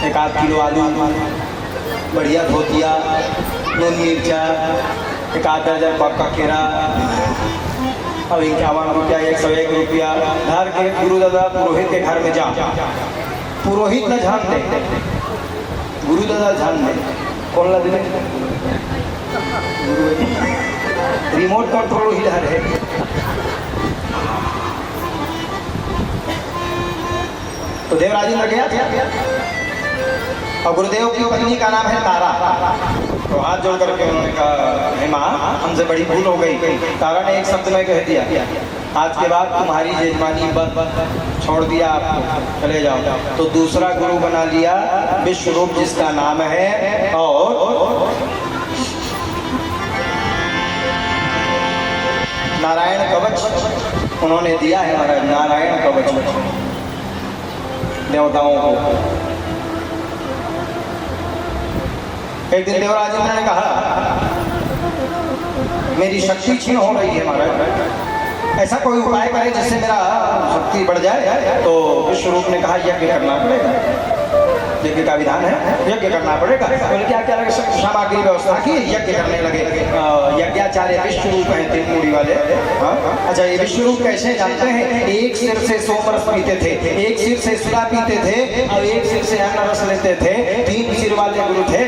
1-8 किलो आलू, बढ़िया धोतिया, नून मिर्चा, 1-8 दर्जन पक्का केरा, और 51 रुपया, 101 रुपया धर के गुरु दादा पुरोहित के घर में जा। पुरोहित न ध्यान दे, गुरु दादा ध्यान दे। कौन ला दे? रिमोट कंट्रोल ही है। तो देवराजेंद्र गया और गुरुदेव की पत्नी का नाम है तारा। तो हाथ जोड़ करके उन्होंने कहा, हे माँ, हमसे बड़ी भूल हो गई। तारा ने एक शब्द में कह दिया, आज के बाद तुम्हारी जजमानी बस छोड़ दिया, आपको चले जाओ। तो दूसरा गुरु बना लिया विश्वरूप, जिसका नाम है, और नारायण कवच उन्होंने दिया है महाराज, नारायण कवच देवताओं को। एक दिन देवराज इंद्र ने कहा, मेरी शक्ति क्षीण हो रही है महाराज, ऐसा कोई उपाय करे जिससे मेरा शक्ति बढ़ जाए। तो विश्वरूप ने कहा, यज्ञ करना पड़ेगा, यज्ञ का विधान है, यज्ञ करना पड़ेगा। बोले क्या क्या लगे? सामग्री व्यवस्था की, यज्ञ करने लगे। यज्ञाचार्य विश्वरूप हैं, 3 मूढ़ी वाले। अच्छा, ये विश्वरूप कैसे जानते हैं? एक सिर से सोमरस पीते थे, एक सिर से सुरा पीते थे, और एक सिर से अन्न रस लेते थे। 3 सिर वाले गुरु थे।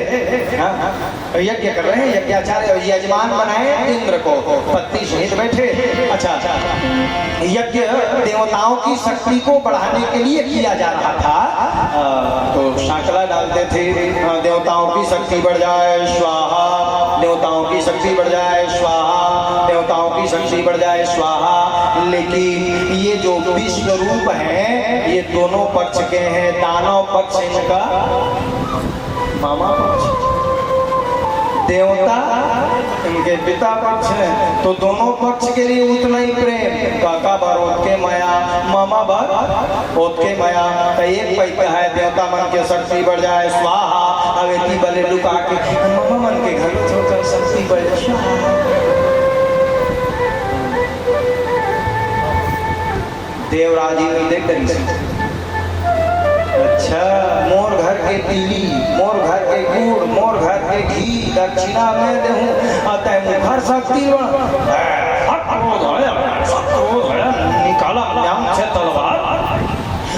यज्ञ कर रहे हैं, यज्ञाचार्य यजमान बनाए इंद्र को, पत्नी सहित बैठे। अच्छा, यज्ञ देवताओं की शक्ति को बढ़ाने के लिए किया जा रहा था। तो शाकला डालते थे, देवताओं की शक्ति बढ़ जाए स्वाहा, देवताओं की शक्ति बढ़ जाए स्वाहा, देवताओं की शक्ति बढ़ जाए स्वाहा। लेकिन ये जो विश्व रूप है ये दोनों पक्ष के हैं। दानव पक्ष इनका मामा पक्ष, देवता इनके पिता पक्ष है। तो दोनों पक्ष के लिए उतना ही प्रेम। काका भर ओत के माया, मामा भर ओत के माया। तो एक पैसा है देवता मन के शक्ति बढ़ जाए स्वाहा। अवेती बले लुका के मामा मन के घर में छोड़कर शक्ति बढ़ जाए। देवराज जी देख रही अच्छा मोर घर के तिली, मोर घर के गुड़, मोर घर के घी दक्षिणा में देहूं अतः मुखर शक्ति निकाला से तलवार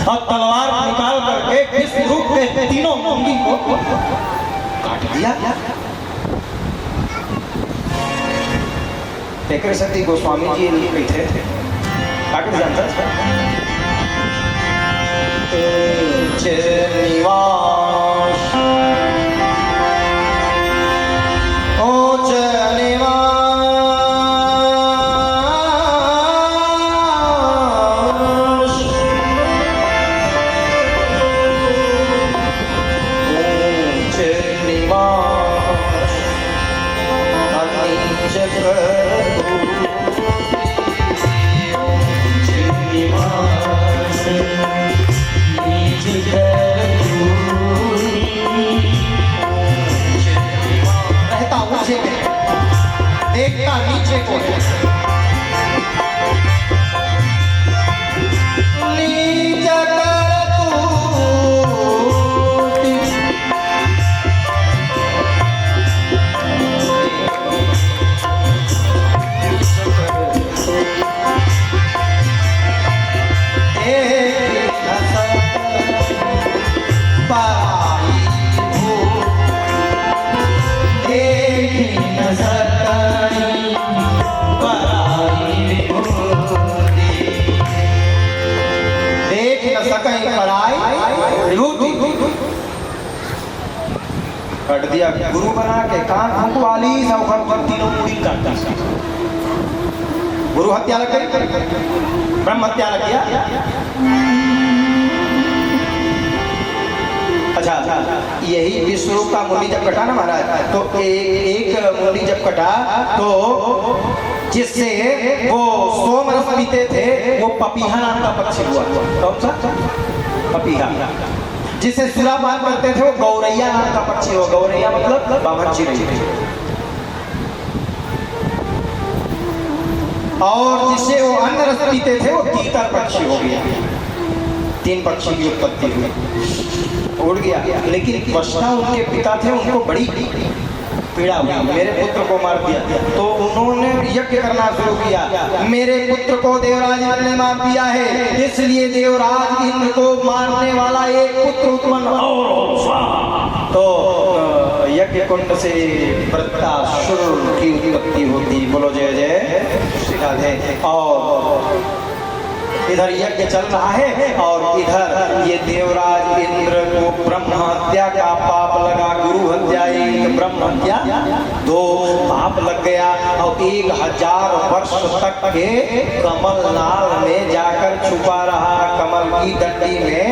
और तलवार निकाल करके इस रूप के तीनों मुंगी को काट दिया। एक सती गोस्वामी जी बैठे थे काट जानता था निवास ऊंच निवास ऊंच निवास अनीच रहता ऊंचे में देखता नीचे को नीचा कर कट दिया गुरु बना के कान फुकवाली सब तीनों मुड़ी काटता। गुरु हत्या लग गई, ब्रह्म हत्या लग गया। अच्छा यही विश्व रूप का मुंडी जब कटा ना महाराज तो एक मुंडी जब कटा तो जिससे वो सोम रस पीते थे वो पपीहा नाम का पक्षी हुआ। कौन सा पपीहा? जिसे सुरापान करते थे वो गौरैया नाम का पक्षी हो। गौरैया मतलब बाभन चिड़ै। और जिसे वो अन्न रस पीते थे वो तीतर पक्षी हो गया। तीन पक्षी की उत्पत्ति हुई, उड़ गया। लेकिन वष्टा उनके पिता थे, उनको बड़ी पीड़ा हुई, मेरे पुत्र को मार दिया। तो उन्होंने यज्ञ करना शुरू किया, मेरे पुत्र को देवराज इंद्र ने मार दिया है, इसलिए देवराज इंद्र को मारने वाला एक पुत्र उत्पन्न हो। तो यज्ञ कुंड से वृत्तासुर की उत्पत्ति होती। बोलो जय जय श्री राधे। और इधर यज्ञ चल रहा है और इधर ये देवराज इंद्र को ब्रह्म हत्या का पाप लगा। गुरु हत्या एक, ब्रह्म हत्या दो, पाप लग गया। और 1000 वर्ष तक के कमल नाल में जाकर छुपा रहा। कमल की डंडी में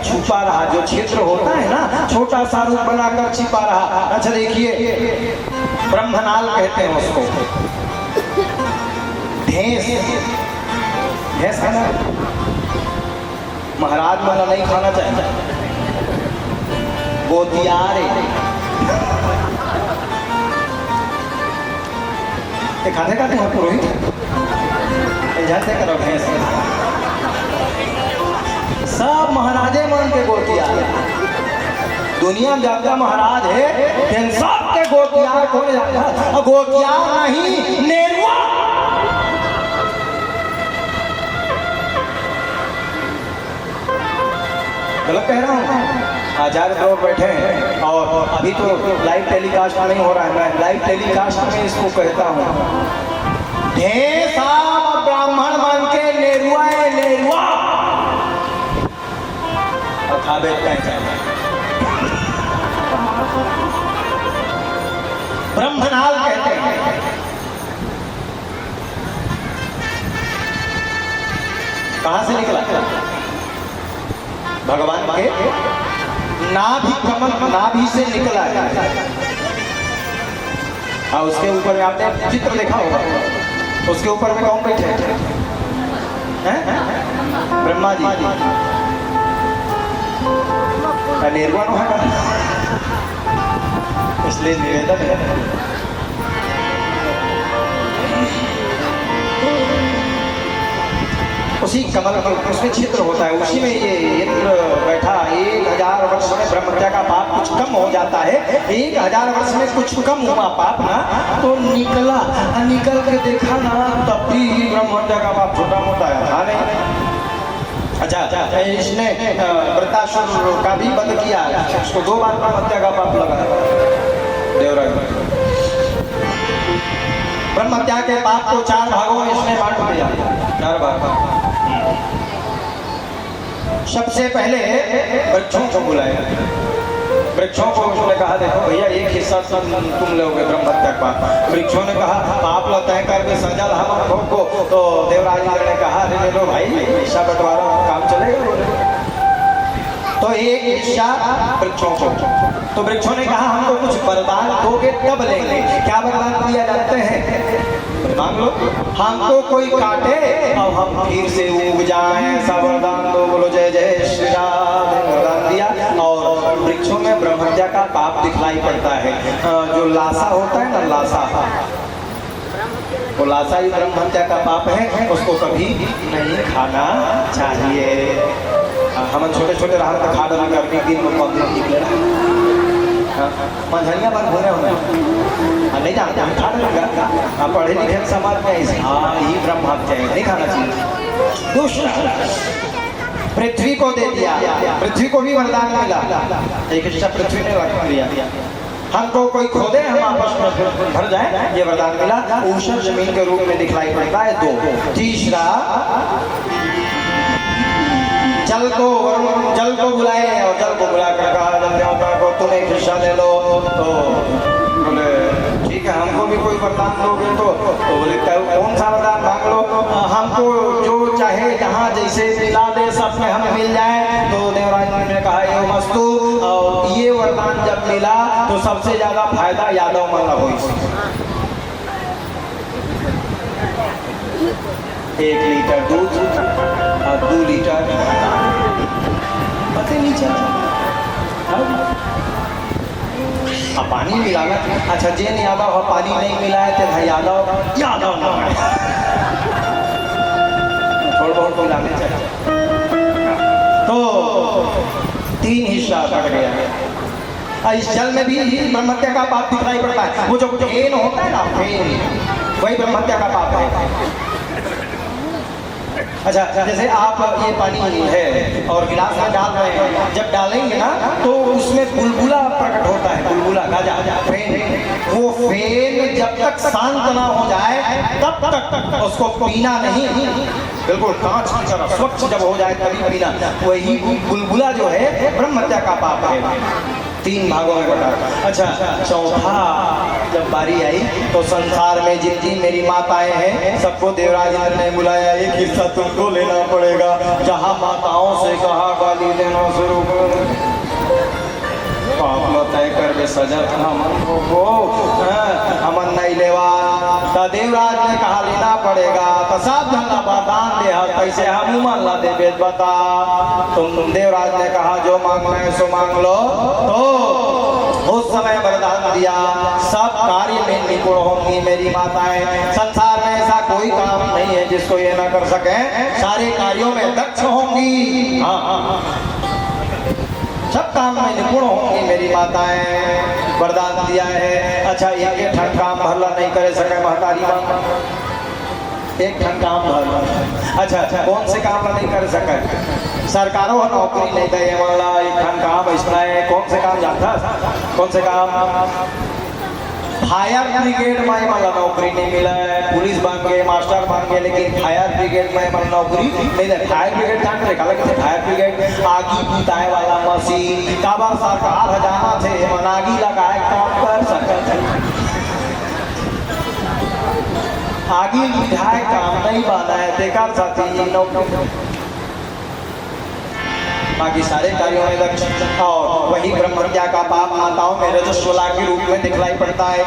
छुपा रहा। जो क्षेत्र होता है ना छोटा सा रूप बनाकर छिपा रहा। अच्छा देखिए ब्रह्मनाल कहते हैं उसको। भैंस खाना महाराज वाला नहीं खाना चाहिए। गोतियारे खाते खाते हैं पुरोहित जानते करो। भैंस सब महाराजे मान के गोतियारे। दुनिया में जाता महाराज है सब के गोतियार कौन जाता? गोतियार नहीं नेरुआ। गलत कह रहा हूँ? आचार्य लोग बैठे हैं और अभी तो लाइव टेलीकास्ट नहीं हो रहा है। मैं लाइव टेलीकास्ट में इसको कहता हूँ, ब्राह्मण बन के नेरुआ नेरुआ ब्रह्मनाल कहते हैं। कहाँ से निकला? भगवान के नाभि कमल, नाभि से निकला है। हाँ, उसके ऊपर में आपने चित्र देखा होगा, उसके ऊपर में कौन बैठे हैं? ब्रह्मा जी। निर्वाण है, इसलिए निवेदन है। उसी कमल उसमें छिद्र होता है, उसी में ये इंद्र बैठा। 1000 वर्ष में ब्रह्म हत्या का पाप कुछ कम हो जाता है। 1000 वर्ष में कुछ कम हुआ पाप ना, तो निकला, निकल के देखा ना, तब भी ब्रह्म हत्या का पाप छोटा मोटा है, था नहीं। अच्छा, इसने वृत्तासुर का भी वध किया, उसको 2 बार ब्रह्म हत्या का पाप लगा देवराज। ब्रह्म हत्या के पाप को 4 भागों में इसने बांट दिया, 4 भाग। सबसे पहले वृक्षों को बुलाया, वृक्षों को उसने कहा देखो भैया एक हिस्सा तुम लोगे ब्रह्म हत्या का। वृक्षों ने कहा पाप लो तय करके सजा हम को। तो देवराज ने कहा अरे ले लो भाई, हिस्सा बंटवारा, काम चलेगा। तो एक हिस्सा वृक्षों को, तो वृक्षों ने कहा हमको कुछ वरदान दोगे तब लेंगे। क्या वरदान दिया जाते हैं? मांग लो। हमको कोई काटे अब हम फिर से उग जाएं, ऐसा वरदान दो। बोलो जय जय श्री राम। वरदान दिया। और वृक्षों में ब्रह्म हत्या का पाप दिखलाई पड़ता है। जो लासा होता है ना, लासा, वो लासा ही ब्रह्म हत्या का पाप है, उसको कभी नहीं खाना चाहिए। हम छोटे छोटे रहा तो खा डाल कर दिन में 5 दिन निकले मंझनिया बन घूमे होंगे, नहीं जानते हम खा डालेंगे। पढ़े लिखे समाज में यही ब्रह्म हत्या है, नहीं खाना चाहिए। दूसरा पृथ्वी को दे दिया, पृथ्वी को भी वरदान मिला, एक हिस्सा पृथ्वी ने रख दिया। हमको कोई खोदे हम आपस में भर जाए, ये वरदान मिला। ऊषर जमीन के रूप में दिखलाई पड़ता है 2। तीसरा जल को बुलाए और जल को बुला कर कहा जल देवता को तुम एक हिस्सा ले लो। तो बोले ठीक है हमको भी कोई वरदान दोगे? तो बोले कौन सा वरदान मांग लो? हमको जो चाहे जहाँ जैसे मिला दे, सब में हमें मिल जाए। तो देवराज ने कहा ये वस्तु, और ये वरदान जब मिला तो सबसे ज्यादा फायदा यादव मन हो। 1 लीटर दूध और 2 लीटर पता नहीं चला। अब पानी मिलाना, अच्छा जैन यादव पानी नहीं मिलाए थे यादव ना थोड़ा बहुत मिलाने चाहिए। तो 3 हिस्सा बढ़ गया। इस जल में भी ब्रह्म हत्या का पाप दिखलाई पड़ता है। वो जो फेन होता है ना, फेन, वही ब्रह्म हत्या का पाप है। अच्छा, जैसे आप ये पानी है और गिलास में डाल रहे हैं, जब डालेंगे ना तो उसमें बुलबुला प्रकट होता है, बुलबुला गाजा, फेन। वो फेन जब तक शांत ना हो जाए तब तक उसको पीना नहीं, बिल्कुल कांच की तरह स्वच्छ जब हो जाए तभी पीना। वही बुलबुला जो है ब्रह्म हत्या का पाप है। 3 भागों में बटा। अच्छा, चौथा जब बारी आई तो संसार में जितनी मेरी माताएं हैं सबको देवराज इंद्र ने बुलाया, एक हिस्सा तुमको लेना पड़ेगा। जहाँ माताओं से कहा गाली देना शुरू कर, तय कर सजा हमन नहीं लेवा। तो देवराज ने कहा लेना पड़ेगा, तो सब धंधा बदान दे कैसे हम मान ला दे बता। तुम देवराज ने कहा जो मांगना है सो मांग लो। तो उस समय वरदान दिया, सब कार्य में निपुण होंगी मेरी माताएं। संसार में ऐसा कोई काम नहीं है जिसको ये ना कर सके, सारे कार्यों में दक्ष होंगी। हाँ, सब काम में निपुण होंगी मेरी माताएं, वरदान दिया है। अच्छा, एक ठन काम भरला नहीं करे सके महतारी मां, एक ठन काम भरला। अच्छा, कौन से काम नहीं कर सके? सरकारों नौकरी नहीं दे वाला एक ठन काम इसना है। कौन से काम जानता? कौन से काम? फायर ब्रिगेड में मला नौकरी नहीं मिला है। पुलिस बन गए, मास्टर बन गए, लेकिन फायर ब्रिगेड में मला नौकरी नहीं दे। फायर ब्रिगेड जान देखा लगे फायर ब्रिगेड आगी बुझाने वाला मशीन काबर सरकार हजाना थे मनागी लगाए काम कर सकते, आगी बुझाए काम नहीं बना है। देखा साथी नौकरी बाकी सारे कार्यों में दक्ष। और वही ब्रह्म हत्या का पाप माताओं में रजस्वला के रूप में दिखलाई पड़ता है।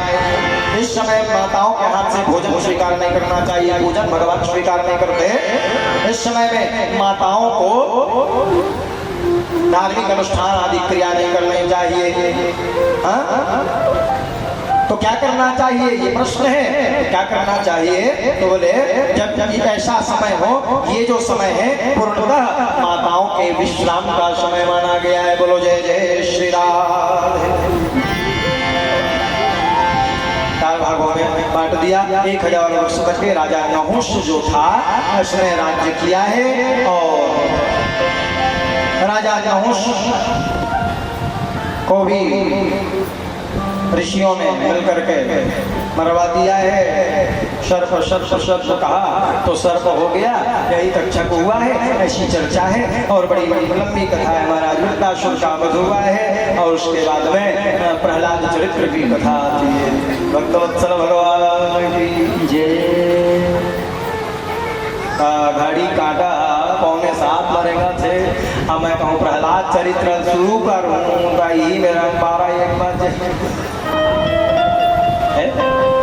इस समय माताओं के हाथ से भोजन स्वीकार नहीं करना चाहिए, भोजन भगवान स्वीकार नहीं करते। इस समय में माताओं को धार्मिक अनुष्ठान आदि क्रिया नहीं करनी चाहिए। तो क्या करना चाहिए, ये प्रश्न है। क्या करना चाहिए तो बोले जब ऐसा समय हो, ये जो समय है पूर्णतः माताओं के विश्राम का समय माना गया है। बोलो जय जय श्री राम। 4 भागों में बांट दिया। 1000 वर्ष तक के राजा नहुष जो था उसने राज्य किया है और राजा नहुष को भी ऋषियों ने मिलकर के मरवा दिया है। सर्प सर्प सर्प कहा तो सर्प हो गया, यही तक्षक हुआ है, ऐसी चर्चा है। और बड़ी लंबी कथा है महाराज। वृत्तासुर का वध हुआ है और उसके बाद में प्रहलाद चरित्र की कथा आती है। भक्तवत्सल भगवान की जय। घड़ी काटा 6:45 मरेगा थे। अब मैं कहूँ प्रहलाद चरित्र शुरू करूँगा, ही मेरा 12-1 बजे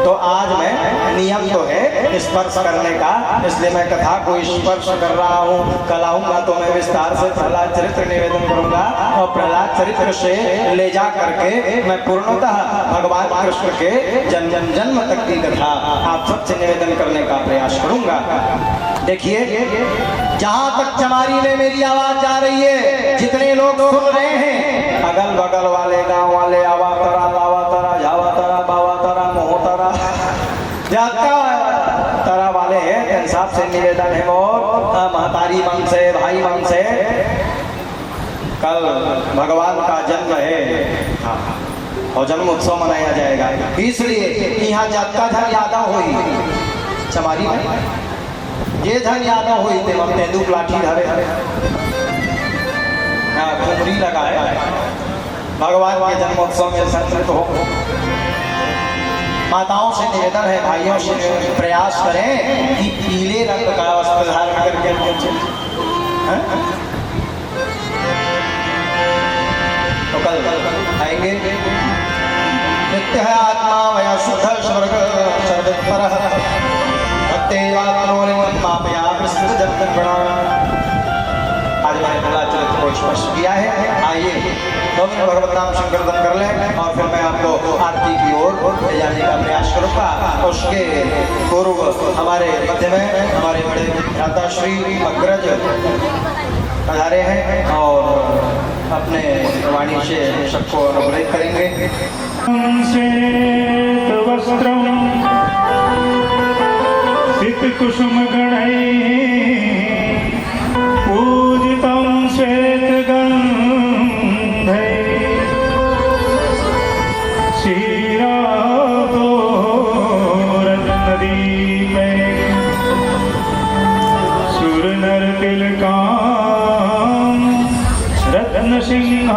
तो आज मैं नियम तो है स्पर्श करने का, इसलिए मैं कथा को स्पर्श कर रहा हूँ। कल आऊंगा तो मैं विस्तार से प्रहलाद चरित्र निवेदन करूंगा और प्रहलाद चरित्र से ले जा करके मैं पूर्णतः भगवान कृष्ण के जन्म जन्म तक की कथा आप सबसे निवेदन करने का प्रयास करूंगा। देखिए, जहां तक चमारी में मेरी आवाज जा रही है, जितने लोग सुन रहे हैं, अगल बगल वाले गांव वाले आवा तरा लावा तरा झावा तरा बावा तरा मोह तरा जाता तरा वाले हैं। इंसाफ से निवेदन है और महतारी मन से भाई मन से कल भगवान का जन्म है और जन्म उत्सव मनाया जाएगा। इसलिए यहाँ जाता धन यादव हुई चमारी में, ये धन यादव हुई थे अपने दूप लाठी धरे घुमरी लगाए भगवान के जन्मोत्सव में संतृप्त हो। माताओं से निवेदन है, भाइयों से प्रयास करें कि पीले रंग का वस्त्र धारण करके तो कल आएंगे। नित्य है आत्मा वया शुद्ध स्वर्ग सर्वोत्तर आज मैंने प्रहलाद चरित्र को स्पर्श किया है। आइए 2 मिनट भगवत नाम संकीर्तन कर लें और फिर मैं आपको आरती की ओर ले जाने का प्रयास करूँगा। उसके पूर्व हमारे मध्य में हमारे बड़े भ्राता श्री अग्रज पधारे हैं और अपने वाणी से सबको अनुग्रहित करेंगे। कुसुम गणै पूजितं श्वेत गंधै क्षीराब्दो रत्नदीपै सुरनर तिलकां रत्नसिंहासनस्थां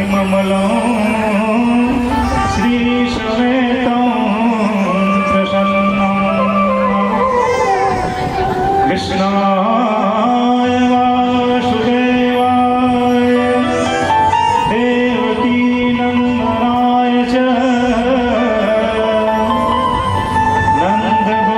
ममलं श्रीश्वेतं प्रसन्नं कृष्णाय वासुदेवाय देवकी नन्दनाय च नन्दगोपकुमाराय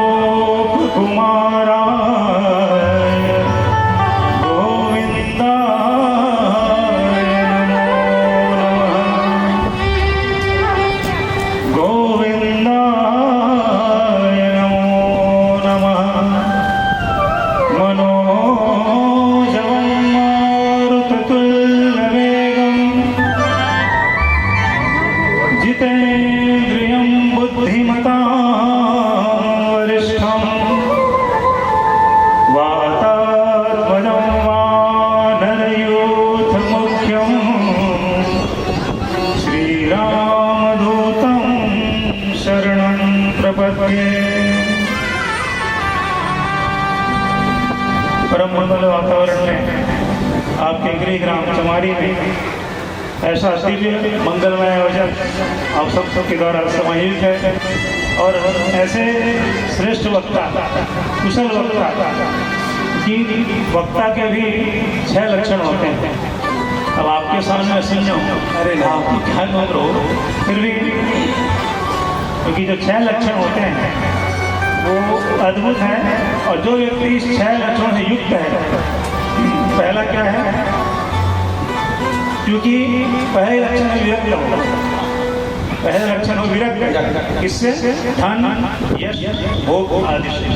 जितेन्द्रियं बुद्धिमतां वरिष्ठं वातात्मजं वानरयूथमुख्यं श्रीरामदूतं प्रपद्ये। परम मंगल वातावरण में आपके गृह ग्राम चमारी में ऐसा दिव्य मंगलमय आयोजन आप सबके द्वारा समायोजित है और ऐसे श्रेष्ठ वक्ता, कुशल वक्ता की वक्ता के भी 6 लक्षण होते हैं। अब आपके सामने सुन अरे आपको क्या बोल रहे हो, फिर भी क्योंकि जो 6 लक्षण होते हैं वो अद्भुत हैं और जो व्यक्ति इस 6 लक्षणों से युक्त है, पहला क्या है, क्योंकि पहले लक्षण में विरक्त हो, पहले लक्षण हो विरक्त, किससे, धन यश भोग आदि से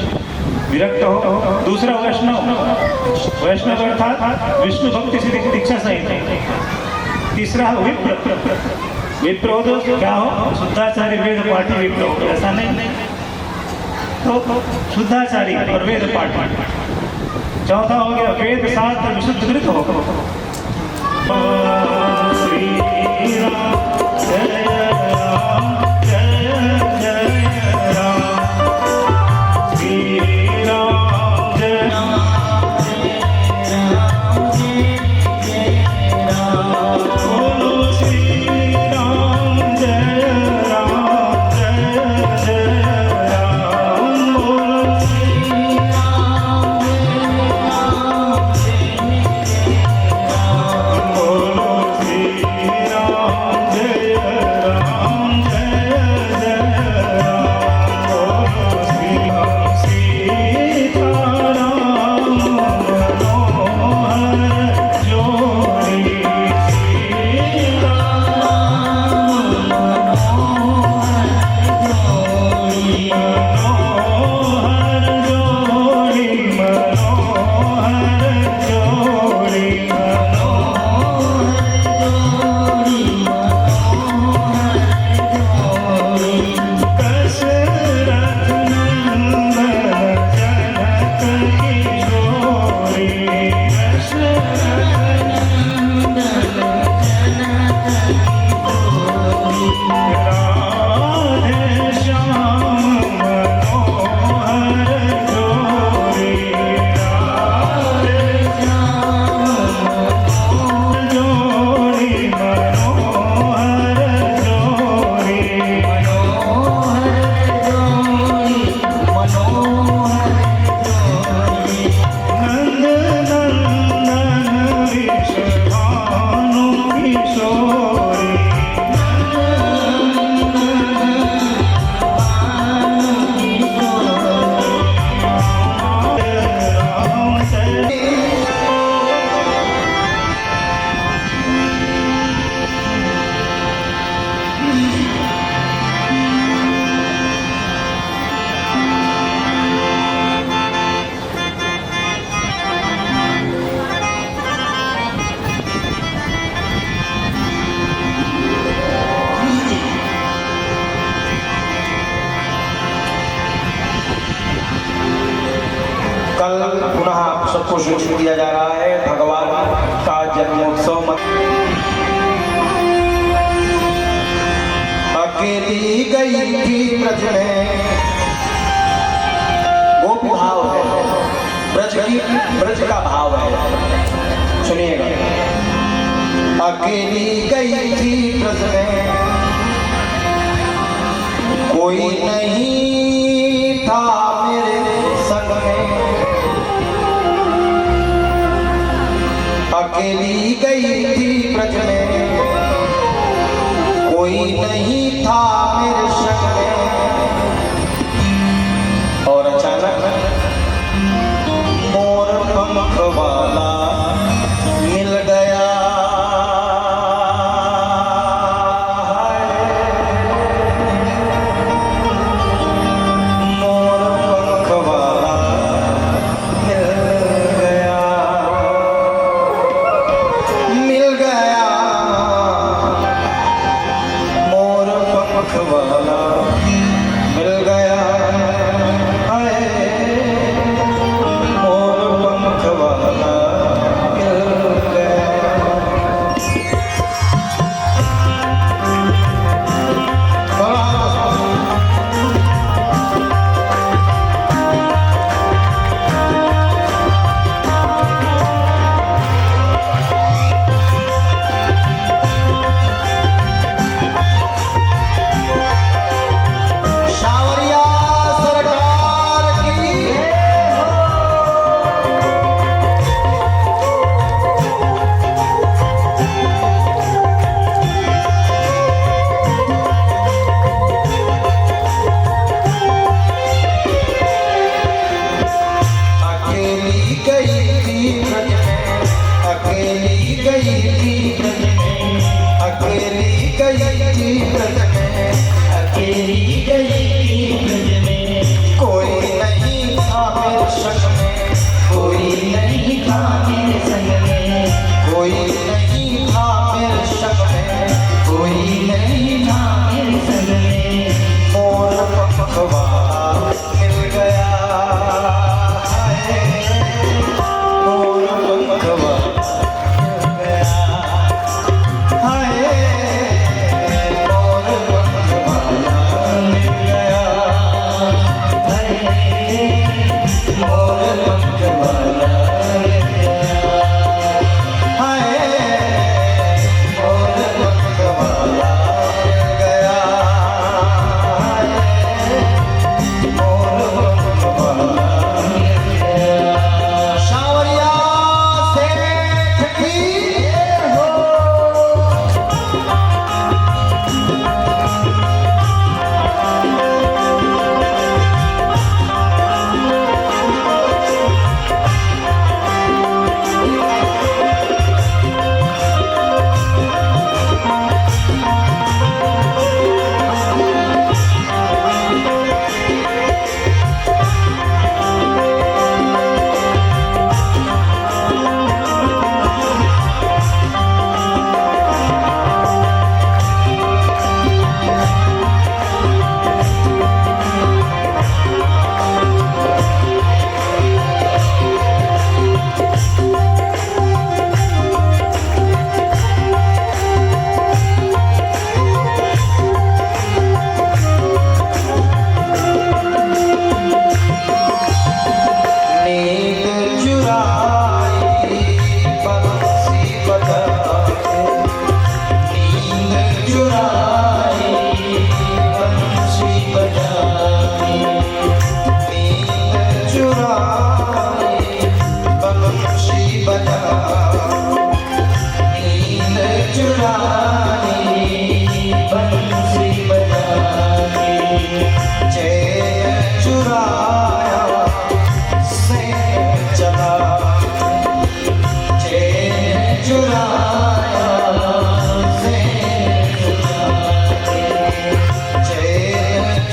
विरक्त हो। दूसरा वैष्णव, वैष्णव अर्थात विष्णु भक्ति से दीक्षा सहित। तीसरा विप्र, विप्र हो तो क्या हो, शुद्धाचारी वेद पाठी विप्र हो, ऐसा नहीं तो शुद्धाचारी और वेद पाठी। चौथा हो गया वेद शास्त्र विशुद्धकृत हो। श्री राम जय राम जय जय राम, श्री राम जय राम जय राम, बोलो श्री राम जय राम जय जय राम, बोलो श्री राम जय राम, बोलो श्री राम जय राम जय जय राम, बोलो श्री राम। सीताराम मनोहर जोड़ी, सीताराम मनोहर जोड़ी, मनोहर जोड़ी, दशरथ नंदन जनक किशोरी, दशरथ राधे श्याम मनोहर जोड़ी, राधे श्याम जोड़ी, मनोहर जोड़ी, नंद नंदन विश्वभानु किशोरी, कल पुनः आप सबको सूचित किया जा रहा है भगवान का जन्मोत्सव। अकेली गई थी ब्रज में, वो भाव है ब्रज का भाव है, सुनिएगा। अकेली गई थी ब्रज में, कोई नहीं था मेरे संग में, अकेली गई थी ब्रज में, कोई नहीं था मेरे संग में। और अचानक मोर पंख वाला मिल गया, मोर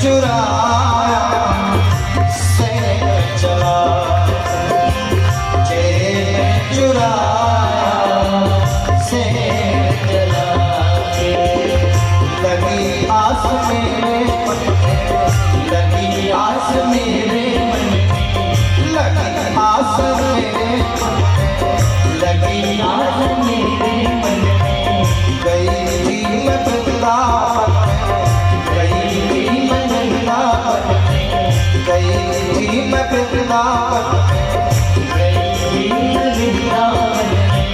चुराया से चला, जेब में चुराया से चला के लगी आस मेरे मन में, लगी आस मेरे मन में, लगी आस मेरे मन में, लगी आस मेरे मन में। गई थी मैं वृंदावन में, गई थी मैं वृंदावन में, गई थी मैं वृंदावन में, गई थी मैं वृंदावन में।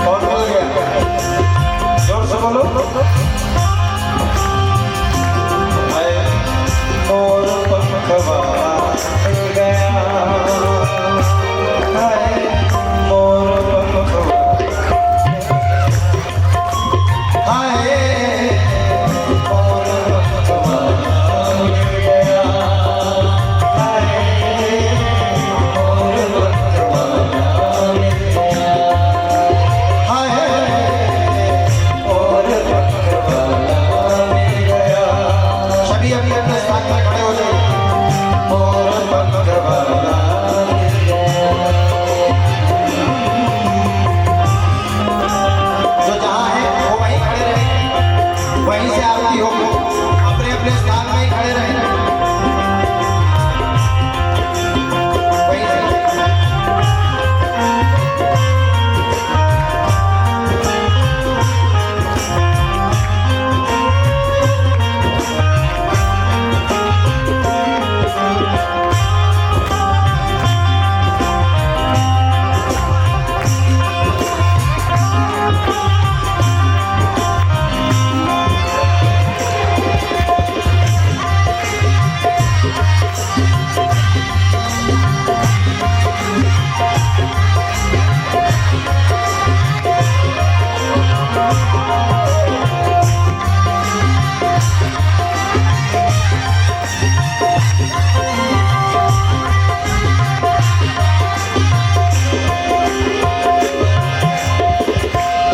और बोल गया, जोर से बोलो। मोर पंखवा मिल गया, मोर पंखवा, हाय मोर पंखवा मिल गया, हाय मोर पंखवा मिल गया, हाय मोर पंखवा मिल गया। सभी अभी अपने स्थान में खड़े हो जाओ। मोर पंखवा मिल गया। जो जहाँ है वो वहीं खड़े रहे, वहीं से आरती हो, अपने अपने स्थान में ही खड़े रहे, वहीं से।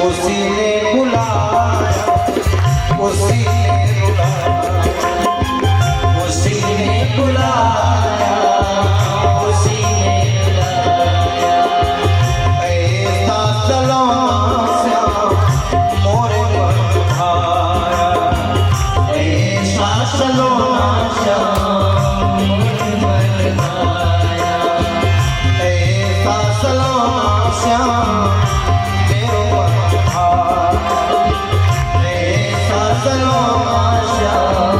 उसी ने बुलाया, उसी ने बुलाया, उसी ने बुलाया, उसी ने बुलाया। ऐसा सलाम श्याम मोरे मन भाया, ऐसा सलाम श्याम मोरे मन भाया, ऐसा सलाम श्याम मेरो मन भाया, ऐसा सलाम श्याम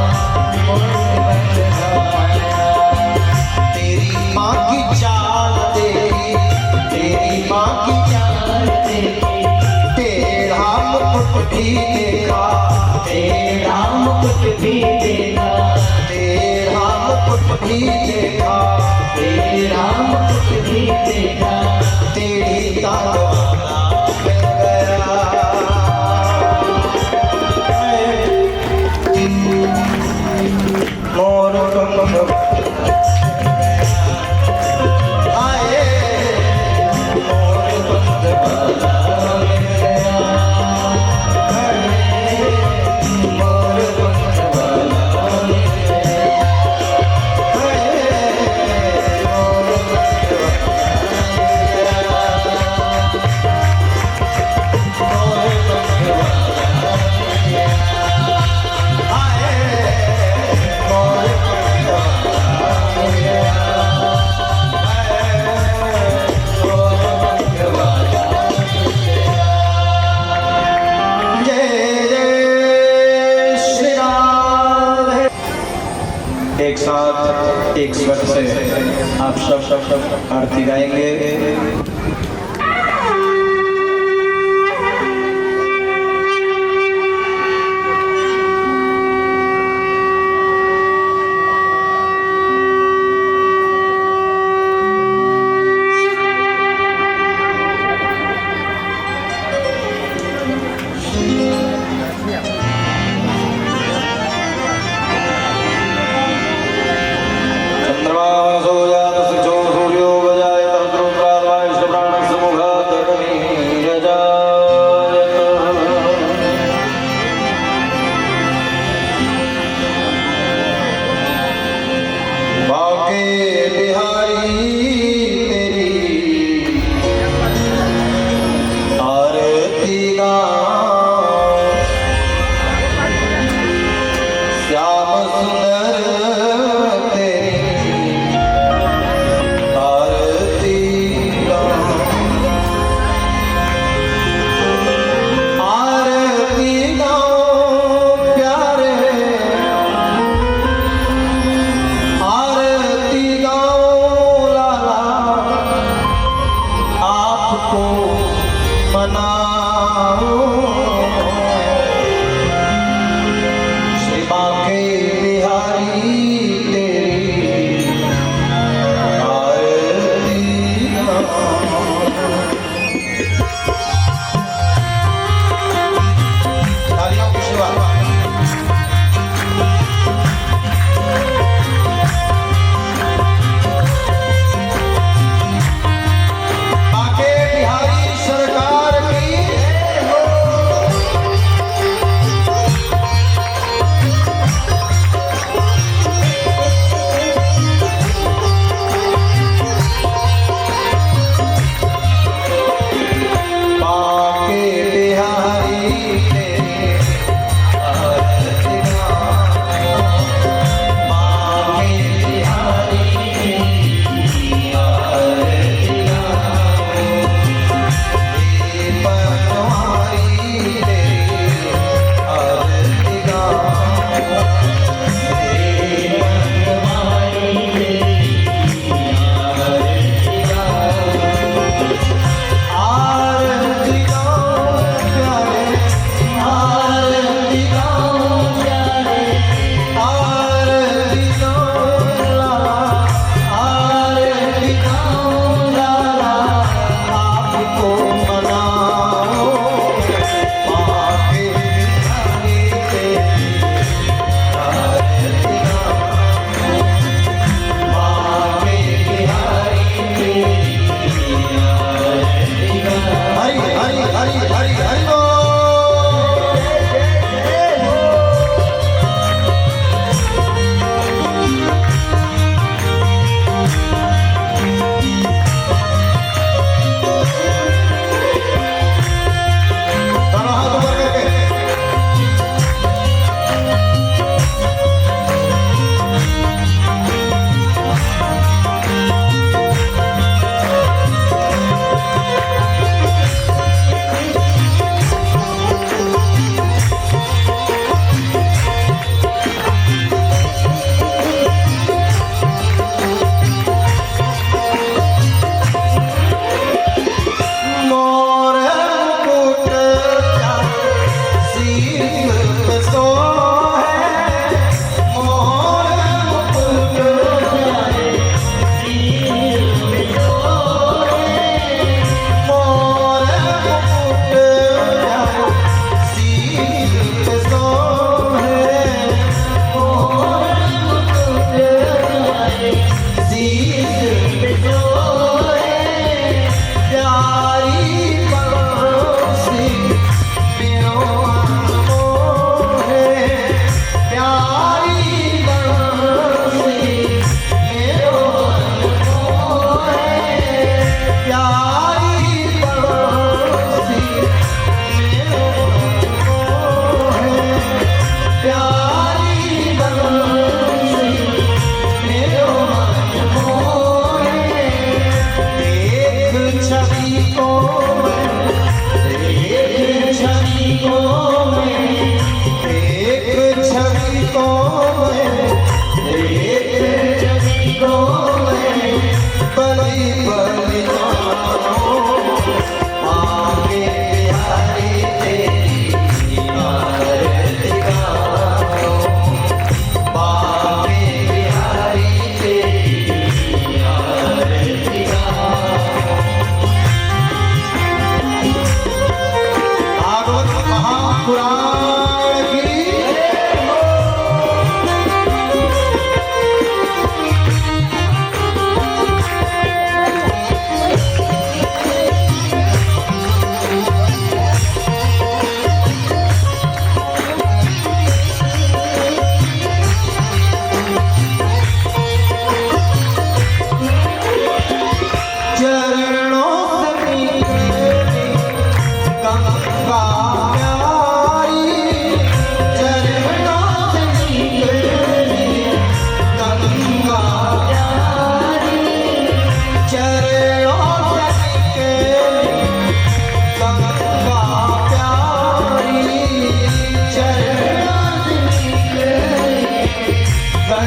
मोरे मन भाया। तेरी माँ की चाल देखी, तेरी माँ की चाल देखी, तेरा मुकुट भी देखा, तेरा मुकुट भी देखा, तेरा मुकुट भी देखा, तेरा मुकुट भी देखा, तेरी तालवाला मिल गया। मोर पंखवा आए, मोर पंखवा मिल गया, मोर पंखवा मिल गया, मोर एक साथ एक स्वर से आप सब आरती गाएंगे। चंद्रमा सूर्यो गजाय सुंदर तेरी आरती गाऊं, आरती गाऊं प्यारे, आरती गाऊं लाला, आपको मनाऊं। श्री बांके बिहारी तेरी आरती गाऊं। तालियों की शुरुआत। बांके बिहारी सरकार की जय हो।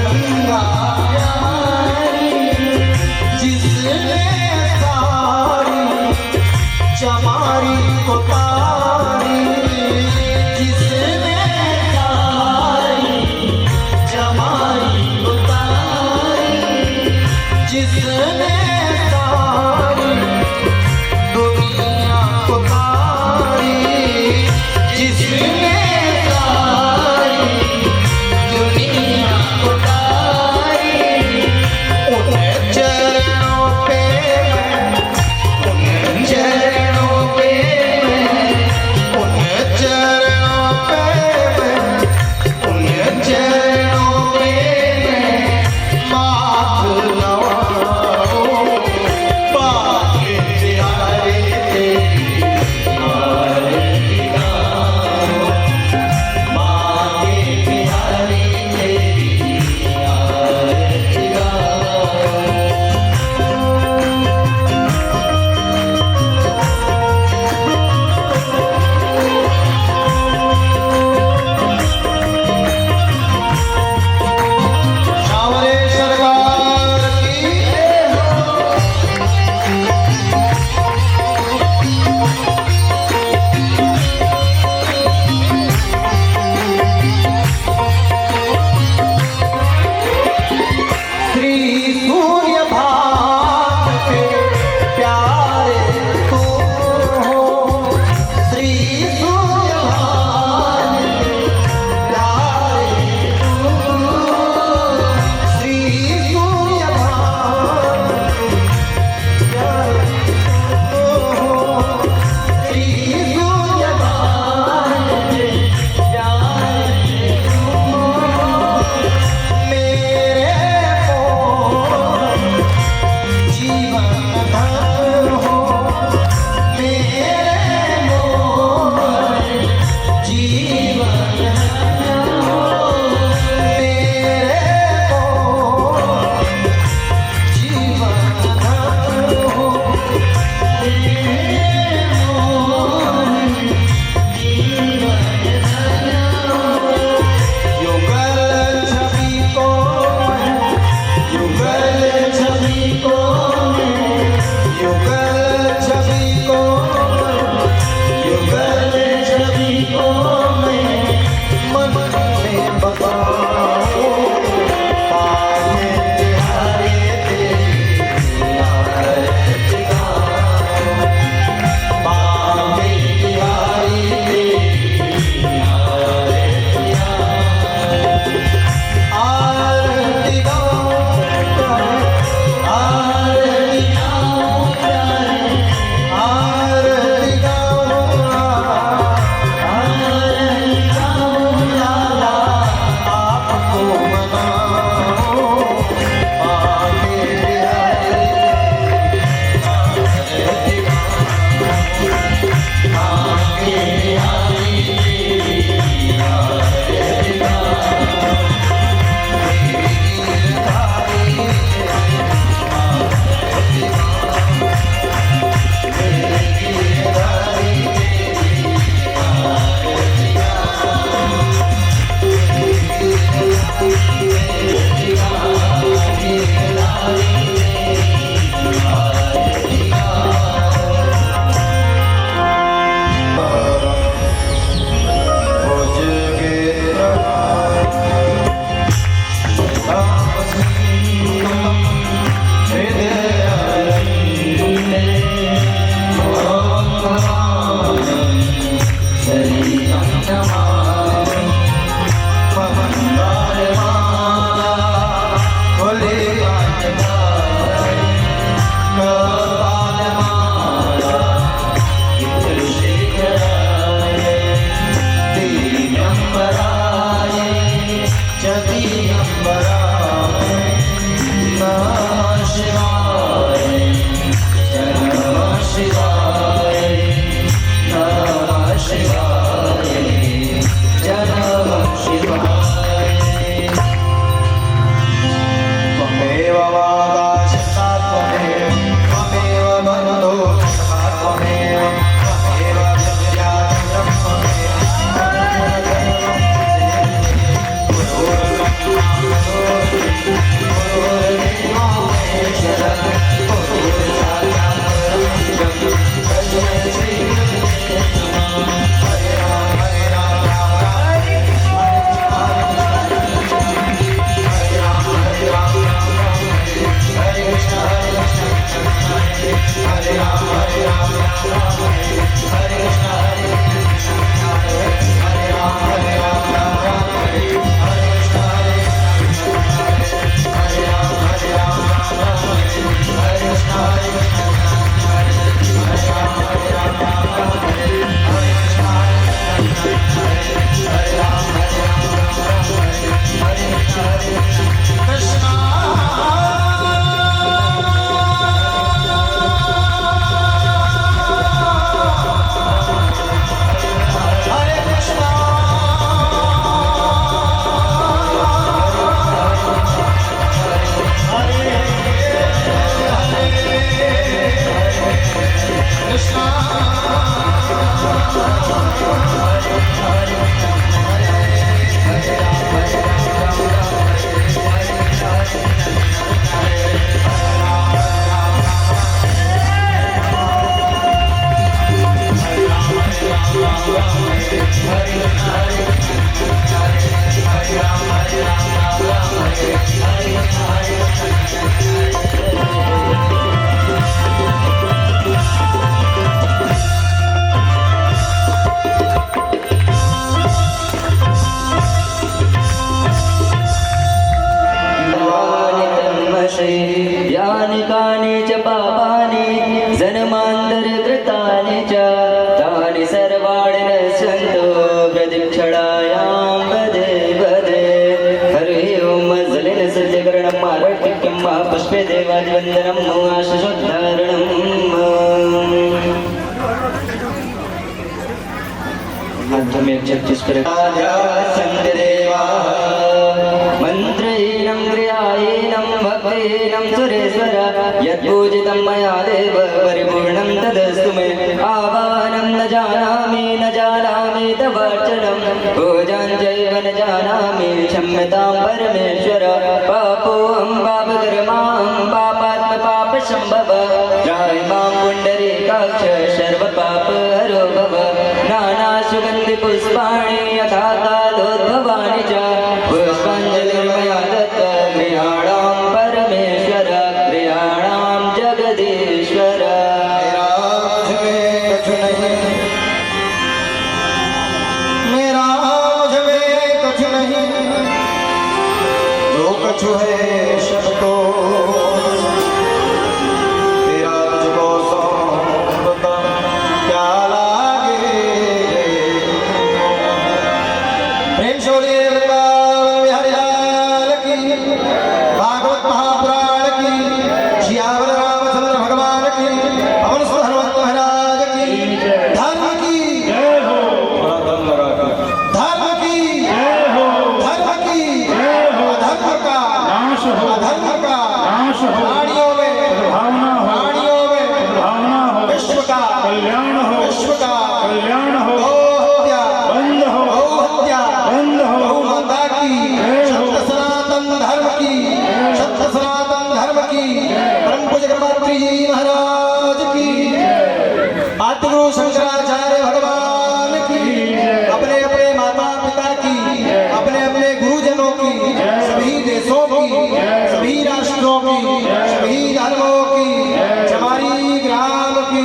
गंगा प्यारी, जिसने सारी चमारी को तारी, जिसने सारी चमारी को तारी, जिसने सारी दुनिया को तारी, जिसने सारी दुनिया को तारी, उन्हें चरणों पे मैं, उन्हें चरणों पे मैं, उन्हें चरणों पे मैं, उन्हें चरणों पे मैं माथ नवाऊं, बाके प्यारे तेरी आरती गाऊं, बाके प्यारे तेरी आरती गाऊं। सावरे सरकार की श्री सूर्य भाग के प्यारे तुम हो, श्री सूर्य भाग के प्यारे तुम हो, श्री सूर्य भाग के प्यारे तुम हो, श्री सूर्य भाग के प्यारे तुम हो, मेरे जीवन धन हो, मेरे मोहन जीवन धन हो, मेरे मोहन जीवन धन हो, मेरे मोहन जीवन धन हो। युगल छवि को मैं, युगल छवि को मैं, युगल छवि को मैं, युगल छवि को मैं मन में बताऊं, पाए प्यारे तेरी आरती गाऊं, पाए प्यारे तेरी आरती गाऊं, आरती गाऊं प्यारे, आरती गाऊं प्यारे, आरती गाऊं, आरती गाऊं लाला, आपको मनाऊं, पाके प्यारे आरती गाऊं, पाके प्यारे तेरी आरती गाऊं, Oh सज्जकरणं मारटिक्यं पुष्पे देवादिवन्दनं आशुषोद्धारणम् मन्त्रेणं क्रियायेनं भक्तेनं सुरेश्वर यत्पूजितं मया देव परिपूर्णं तदस्तु मे आवाहनं न जानामि तवार्चनं पूजां चैव न जानामि क्षम्यतां परमेश्वर पापोऽहं पापकर्माहं पापात्मपापसम्भव त्राहि मां पुण्डरीकाक्ष सर्वपापहरो भव नानासुगन्धिपुष्पाणि यथा कालोद्भवानि च पुष्पाञ्जलिर्मया दत्ता गृहाणां परमेश्वर गृहाणां जगदीश्वर मेरा मुझ में कुछ नहीं जो कुछ है सबको तेरा तुझको सौंपता क्या लागे प्रेम शोले हरियाल की भागवत महापुराण की श्यामल रामचंद्र भगवान की पवन सुत हनुमंत महाराज की धर्म की थोड़ा दम लगा कर धर्म की अधर्म का प्राणियों में विश्व का कल्याण हो बंद हो माता की सत्य सनातन धर्म की परम पूज्य ब्रह्मश्री जी महाराज की आदिगुरु शंकराचार्य भगवान की अपने अपने माता पिता की अपने अपने गुरुजनों की सभी देशों की सभी राष्ट्रों की सभी धर्मों की चमारी ग्राम की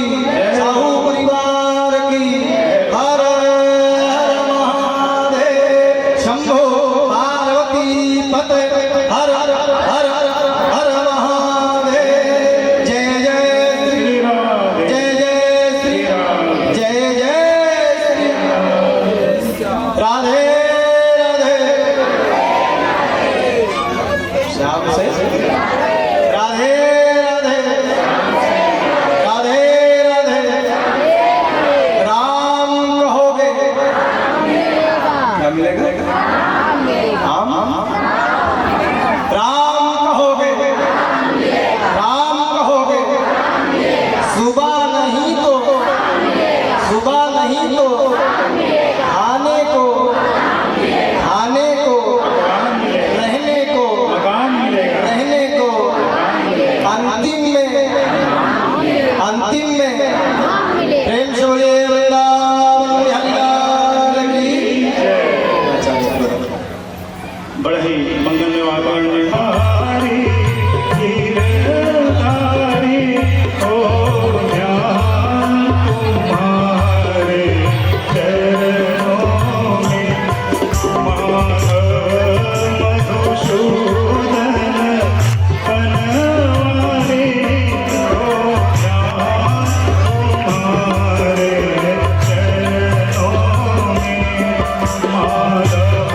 साहू परिवार की हर हर महादेव शंभो पार्वती पते हर हर हर हर हर महादेव जय जय श्री राम जय जय श्री राम जय जय श्री राम राधे राधे श्याम से राधे राधे राधे राधे राम कहोगे क्या मिलेगा राम कहोगे सुबह नहीं तो खाने को रहने को अंतिम में प्रेम शोले वृंदावन बिहारी की बड़े ही मंगलमय वातावरण में हमारी गिरधारी हो ज्ञान तुम्हारे चरणों में मधुसूदन बनवारी हो ज्ञान तुम्हारे चरणों में माधव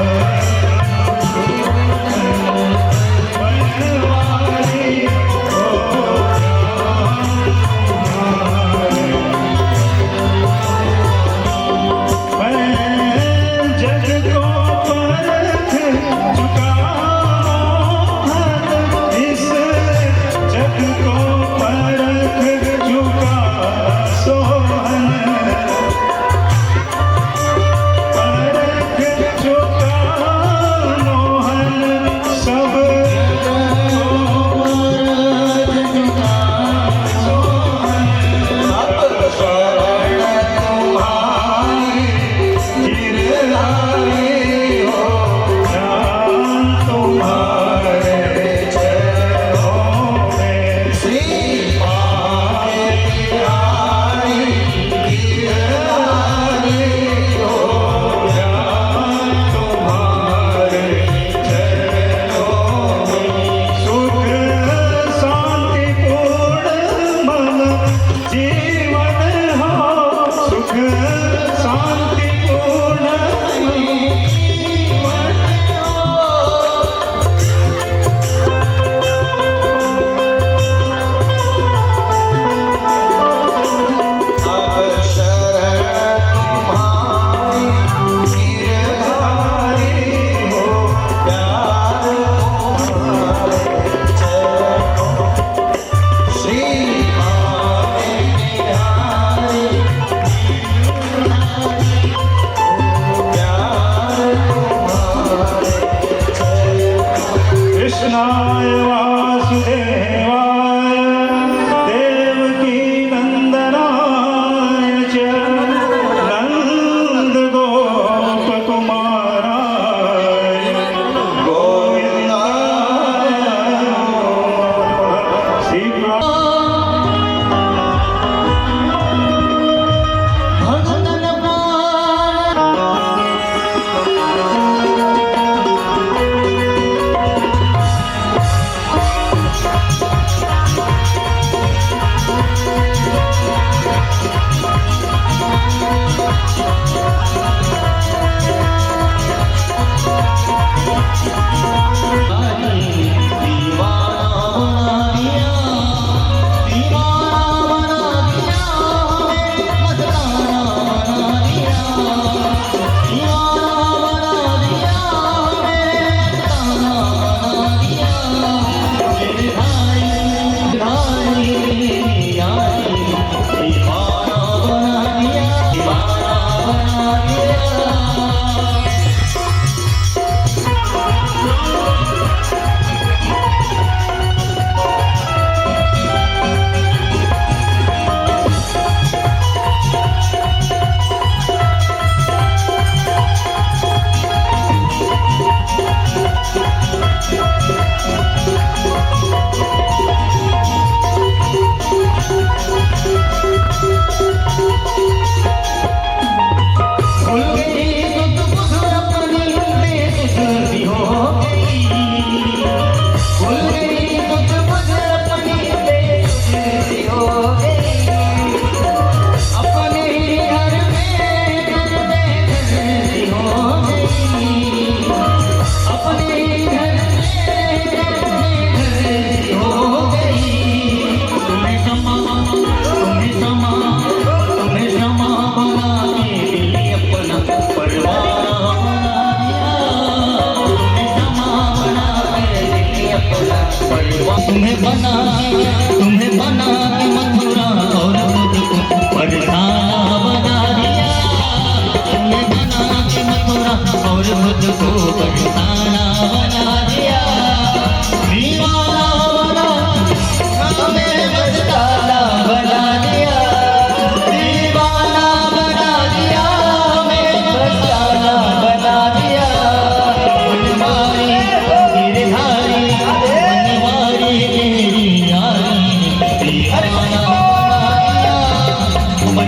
कृष्णाय वासुदेवाय देवकी नंदनाय च नंद गोप कुमाराय गोविंदाय श्री तुम्हें बना के मथुरा और मुझको परसाना बना दिया। तुम्हें बना के मथुरा और मुझको परसाना बना दिया। दीवाना बना हमें मस्ताना बना दिया। दीवाना बना दिया हमें मस्ताना बना दिया। बनवारी गिरधारी बनवारी तेरी यारी दीवाना बना दिया।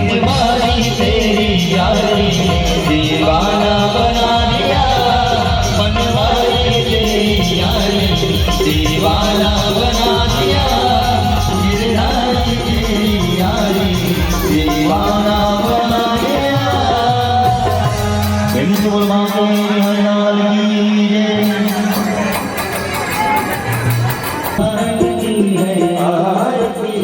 बनवारी तेरी यारी दीवाना बना दिया। बनवारी तेरी यारी दीवाना बना दिया। गिरधारी तेरी यारी दीवाना बना दिया। बिल्कुल मांगो हरिलाल की जय। आरती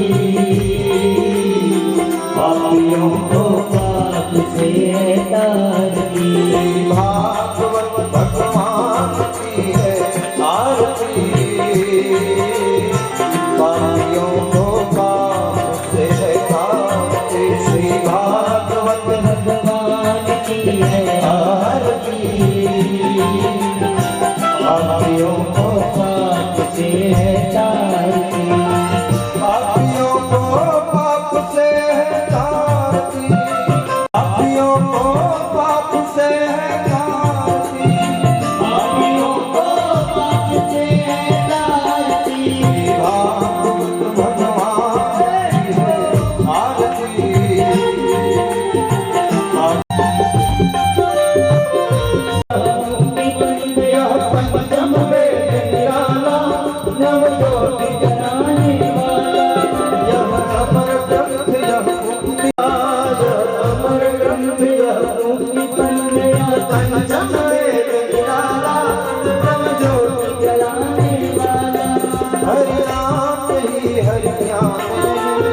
पापियों को पाप से तारती। भागवत भगवान की है आरती पापियों को पाप से तारती। श्री भागवत भगवान की है आरती। पापियों को पाप से तारती। पापियों को पाप से तारती। पापियों को पाप से तारती। पापियों को पाप से तारती। भागवत भगवान की है आरती। पंचम वेद निराला नव ज्योति जलाने वाला। यह अमर ग्रंथ यह मुक्ति अमर ग्रंथ यह मुक्ति बन गया। पंचम वेद निराला नव ज्योति जलाने वाला। हरि नाम ही हरि ध्यान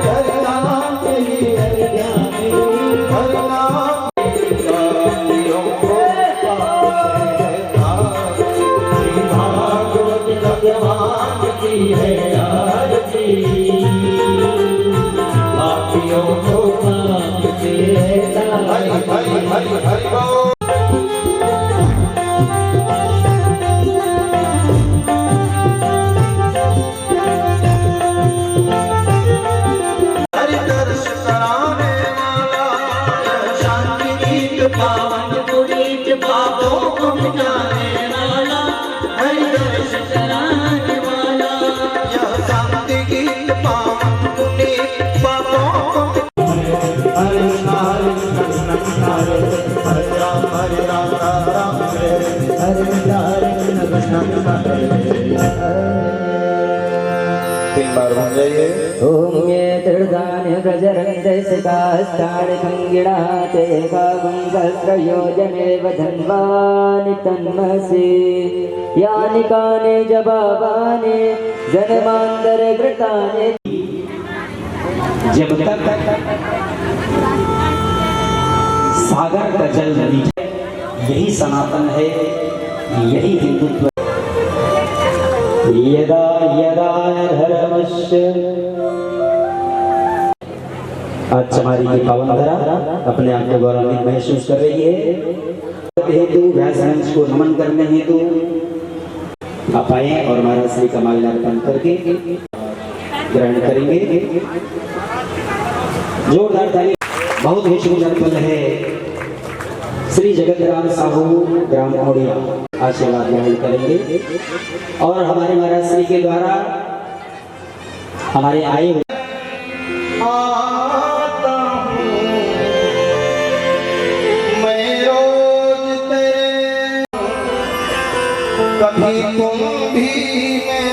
हरि नाम ही हरि ध्यान हरि नाम। पापियों को पाप से तारती। श्री भागवत भगवान की है आरती। पापियों को पाप से हरि हरि हरि हरि बोल। तीन बार बन जाइए। ओम ये तीर्थानि प्रचरन्त्यस्काष्टानि खङ्गिणाते भागं सहस्रयोजनेव धन्वानि तन्मसि यानि कानि जपापानि जन्मान्तरकृतानि। जब तक सागर का जल नहीं, यही सनातन है, यही हिंदुत्व। यदा यदा धर्मस्य, आज चमारी की पावन धरा अपने आप को गौरवान्वित महसूस कर रही है। हेतु व्यासहंस को नमन करने हेतु आप आए और महाराज श्री का माल्यार्पण करके ग्रहण करेंगे। जोरदार ताली। बहुत ही सुंदर पल है। श्री जगतराम साहू ग्राम औड़िया आशीर्वाद ग्रहण करेंगे और हमारे महाराज श्री के द्वारा हमारे आए हुए आता हूँ मैं रोज तेरे, कभी तुम भी मैं।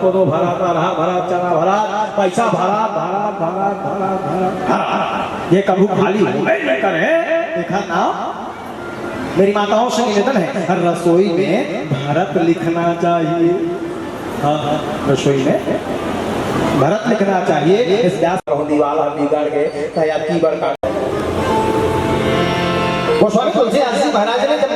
कोदो भरा, तारा भरा, चना भरा, पैसा भरा, भरा भरा भरा भरा। ये कभी खाली करे देखा ना। मेरी माताओं से निवेदन है, हर रसोई में भारत लिखना चाहिए। हाँ, रसोई में भारत लिखना चाहिए। इस व्यास दीवार बिगड़ गए या की बड़का गोस्वामी तुलसीदास जी महाराज ने जब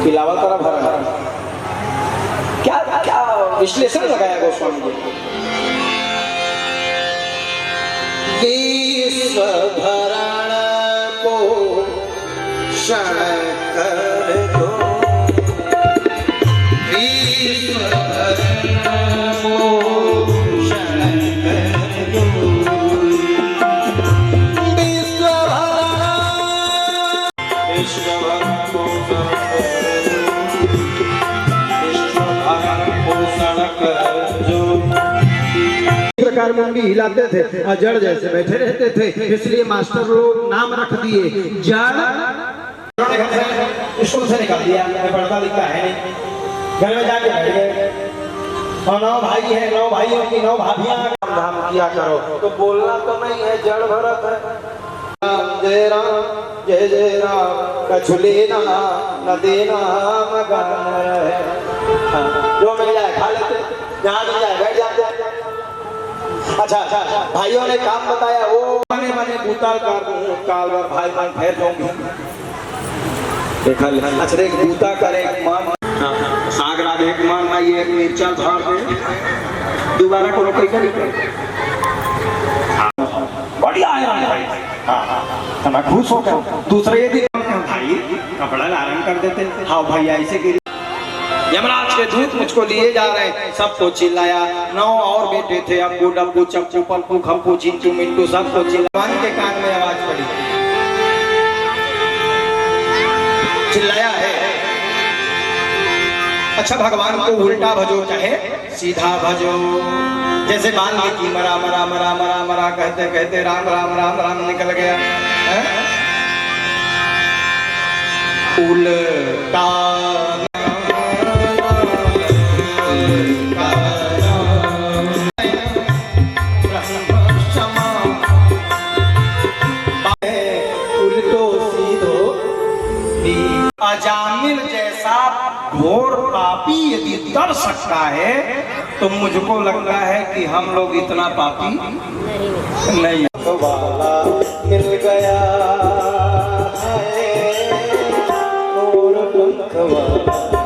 खिलावा करा भरा, क्या क्या विश्लेषण लगाया गोस्वामी जी। विश्व भरण को क्षण कर दो, विश्व भरण को क्षण कर दो, विश्व भरण को प्रकार चार मुंडी हिलाते थे और जड़ जैसे बैठे रहते थे, इसलिए मास्टर लोग नाम रख दिए जड़। स्कूल से निकाल दिया, पढ़ता लिखता है नहीं, घर में जाके बैठ गए। और 9 भाई है, 9 भाइयों की 9 भाभियां काम धाम किया करो। तो बोलना तो नहीं है, जड़ भरत है। जय राम जय जय राम, कछु लेना न देना मगर है। जो मिल जाए खा लेते, जहाँ मिल जाए बैठ जाते। अच्छा भाइयों ने काम बताया, वो मैंने बूता कर दूं काल भर भाई भाई फेर जाऊंगी। अच्छा एक बूता करे मान साग राग एक मान ना, ये एक मिर्चा झाड़ दे, दोबारा कोनो पैसा नहीं करे। बढ़िया है भाई। हाँ मैं खुश हो गया। दूसरे दिन भाई कपड़ा लारण कर देते। हाँ भाई ऐसे गिरी। यमराज के दूत मुझको लिए जा रहे हैं, सबको चिल्लाया। 9 और बेटे थे, अब्बू डब्बू चप्पू पप्पू खप्पू चिंटू मिंटू सबको चिल्लाने के कान में आवाज पड़ी, चिल्लाया है। अच्छा भगवान को उल्टा भजो चाहे सीधा भजो। जैसे वाल्मीकि मरा मरा मरा मरा मरा कहते कहते राम राम राम राम निकल गया। उल्टा अजामिल जैसा घोर पापी यदि कर सकता है, तो मुझको लगता है कि हम लोग इतना पापी नहीं। तो वाला मिल गया है और पंख वाला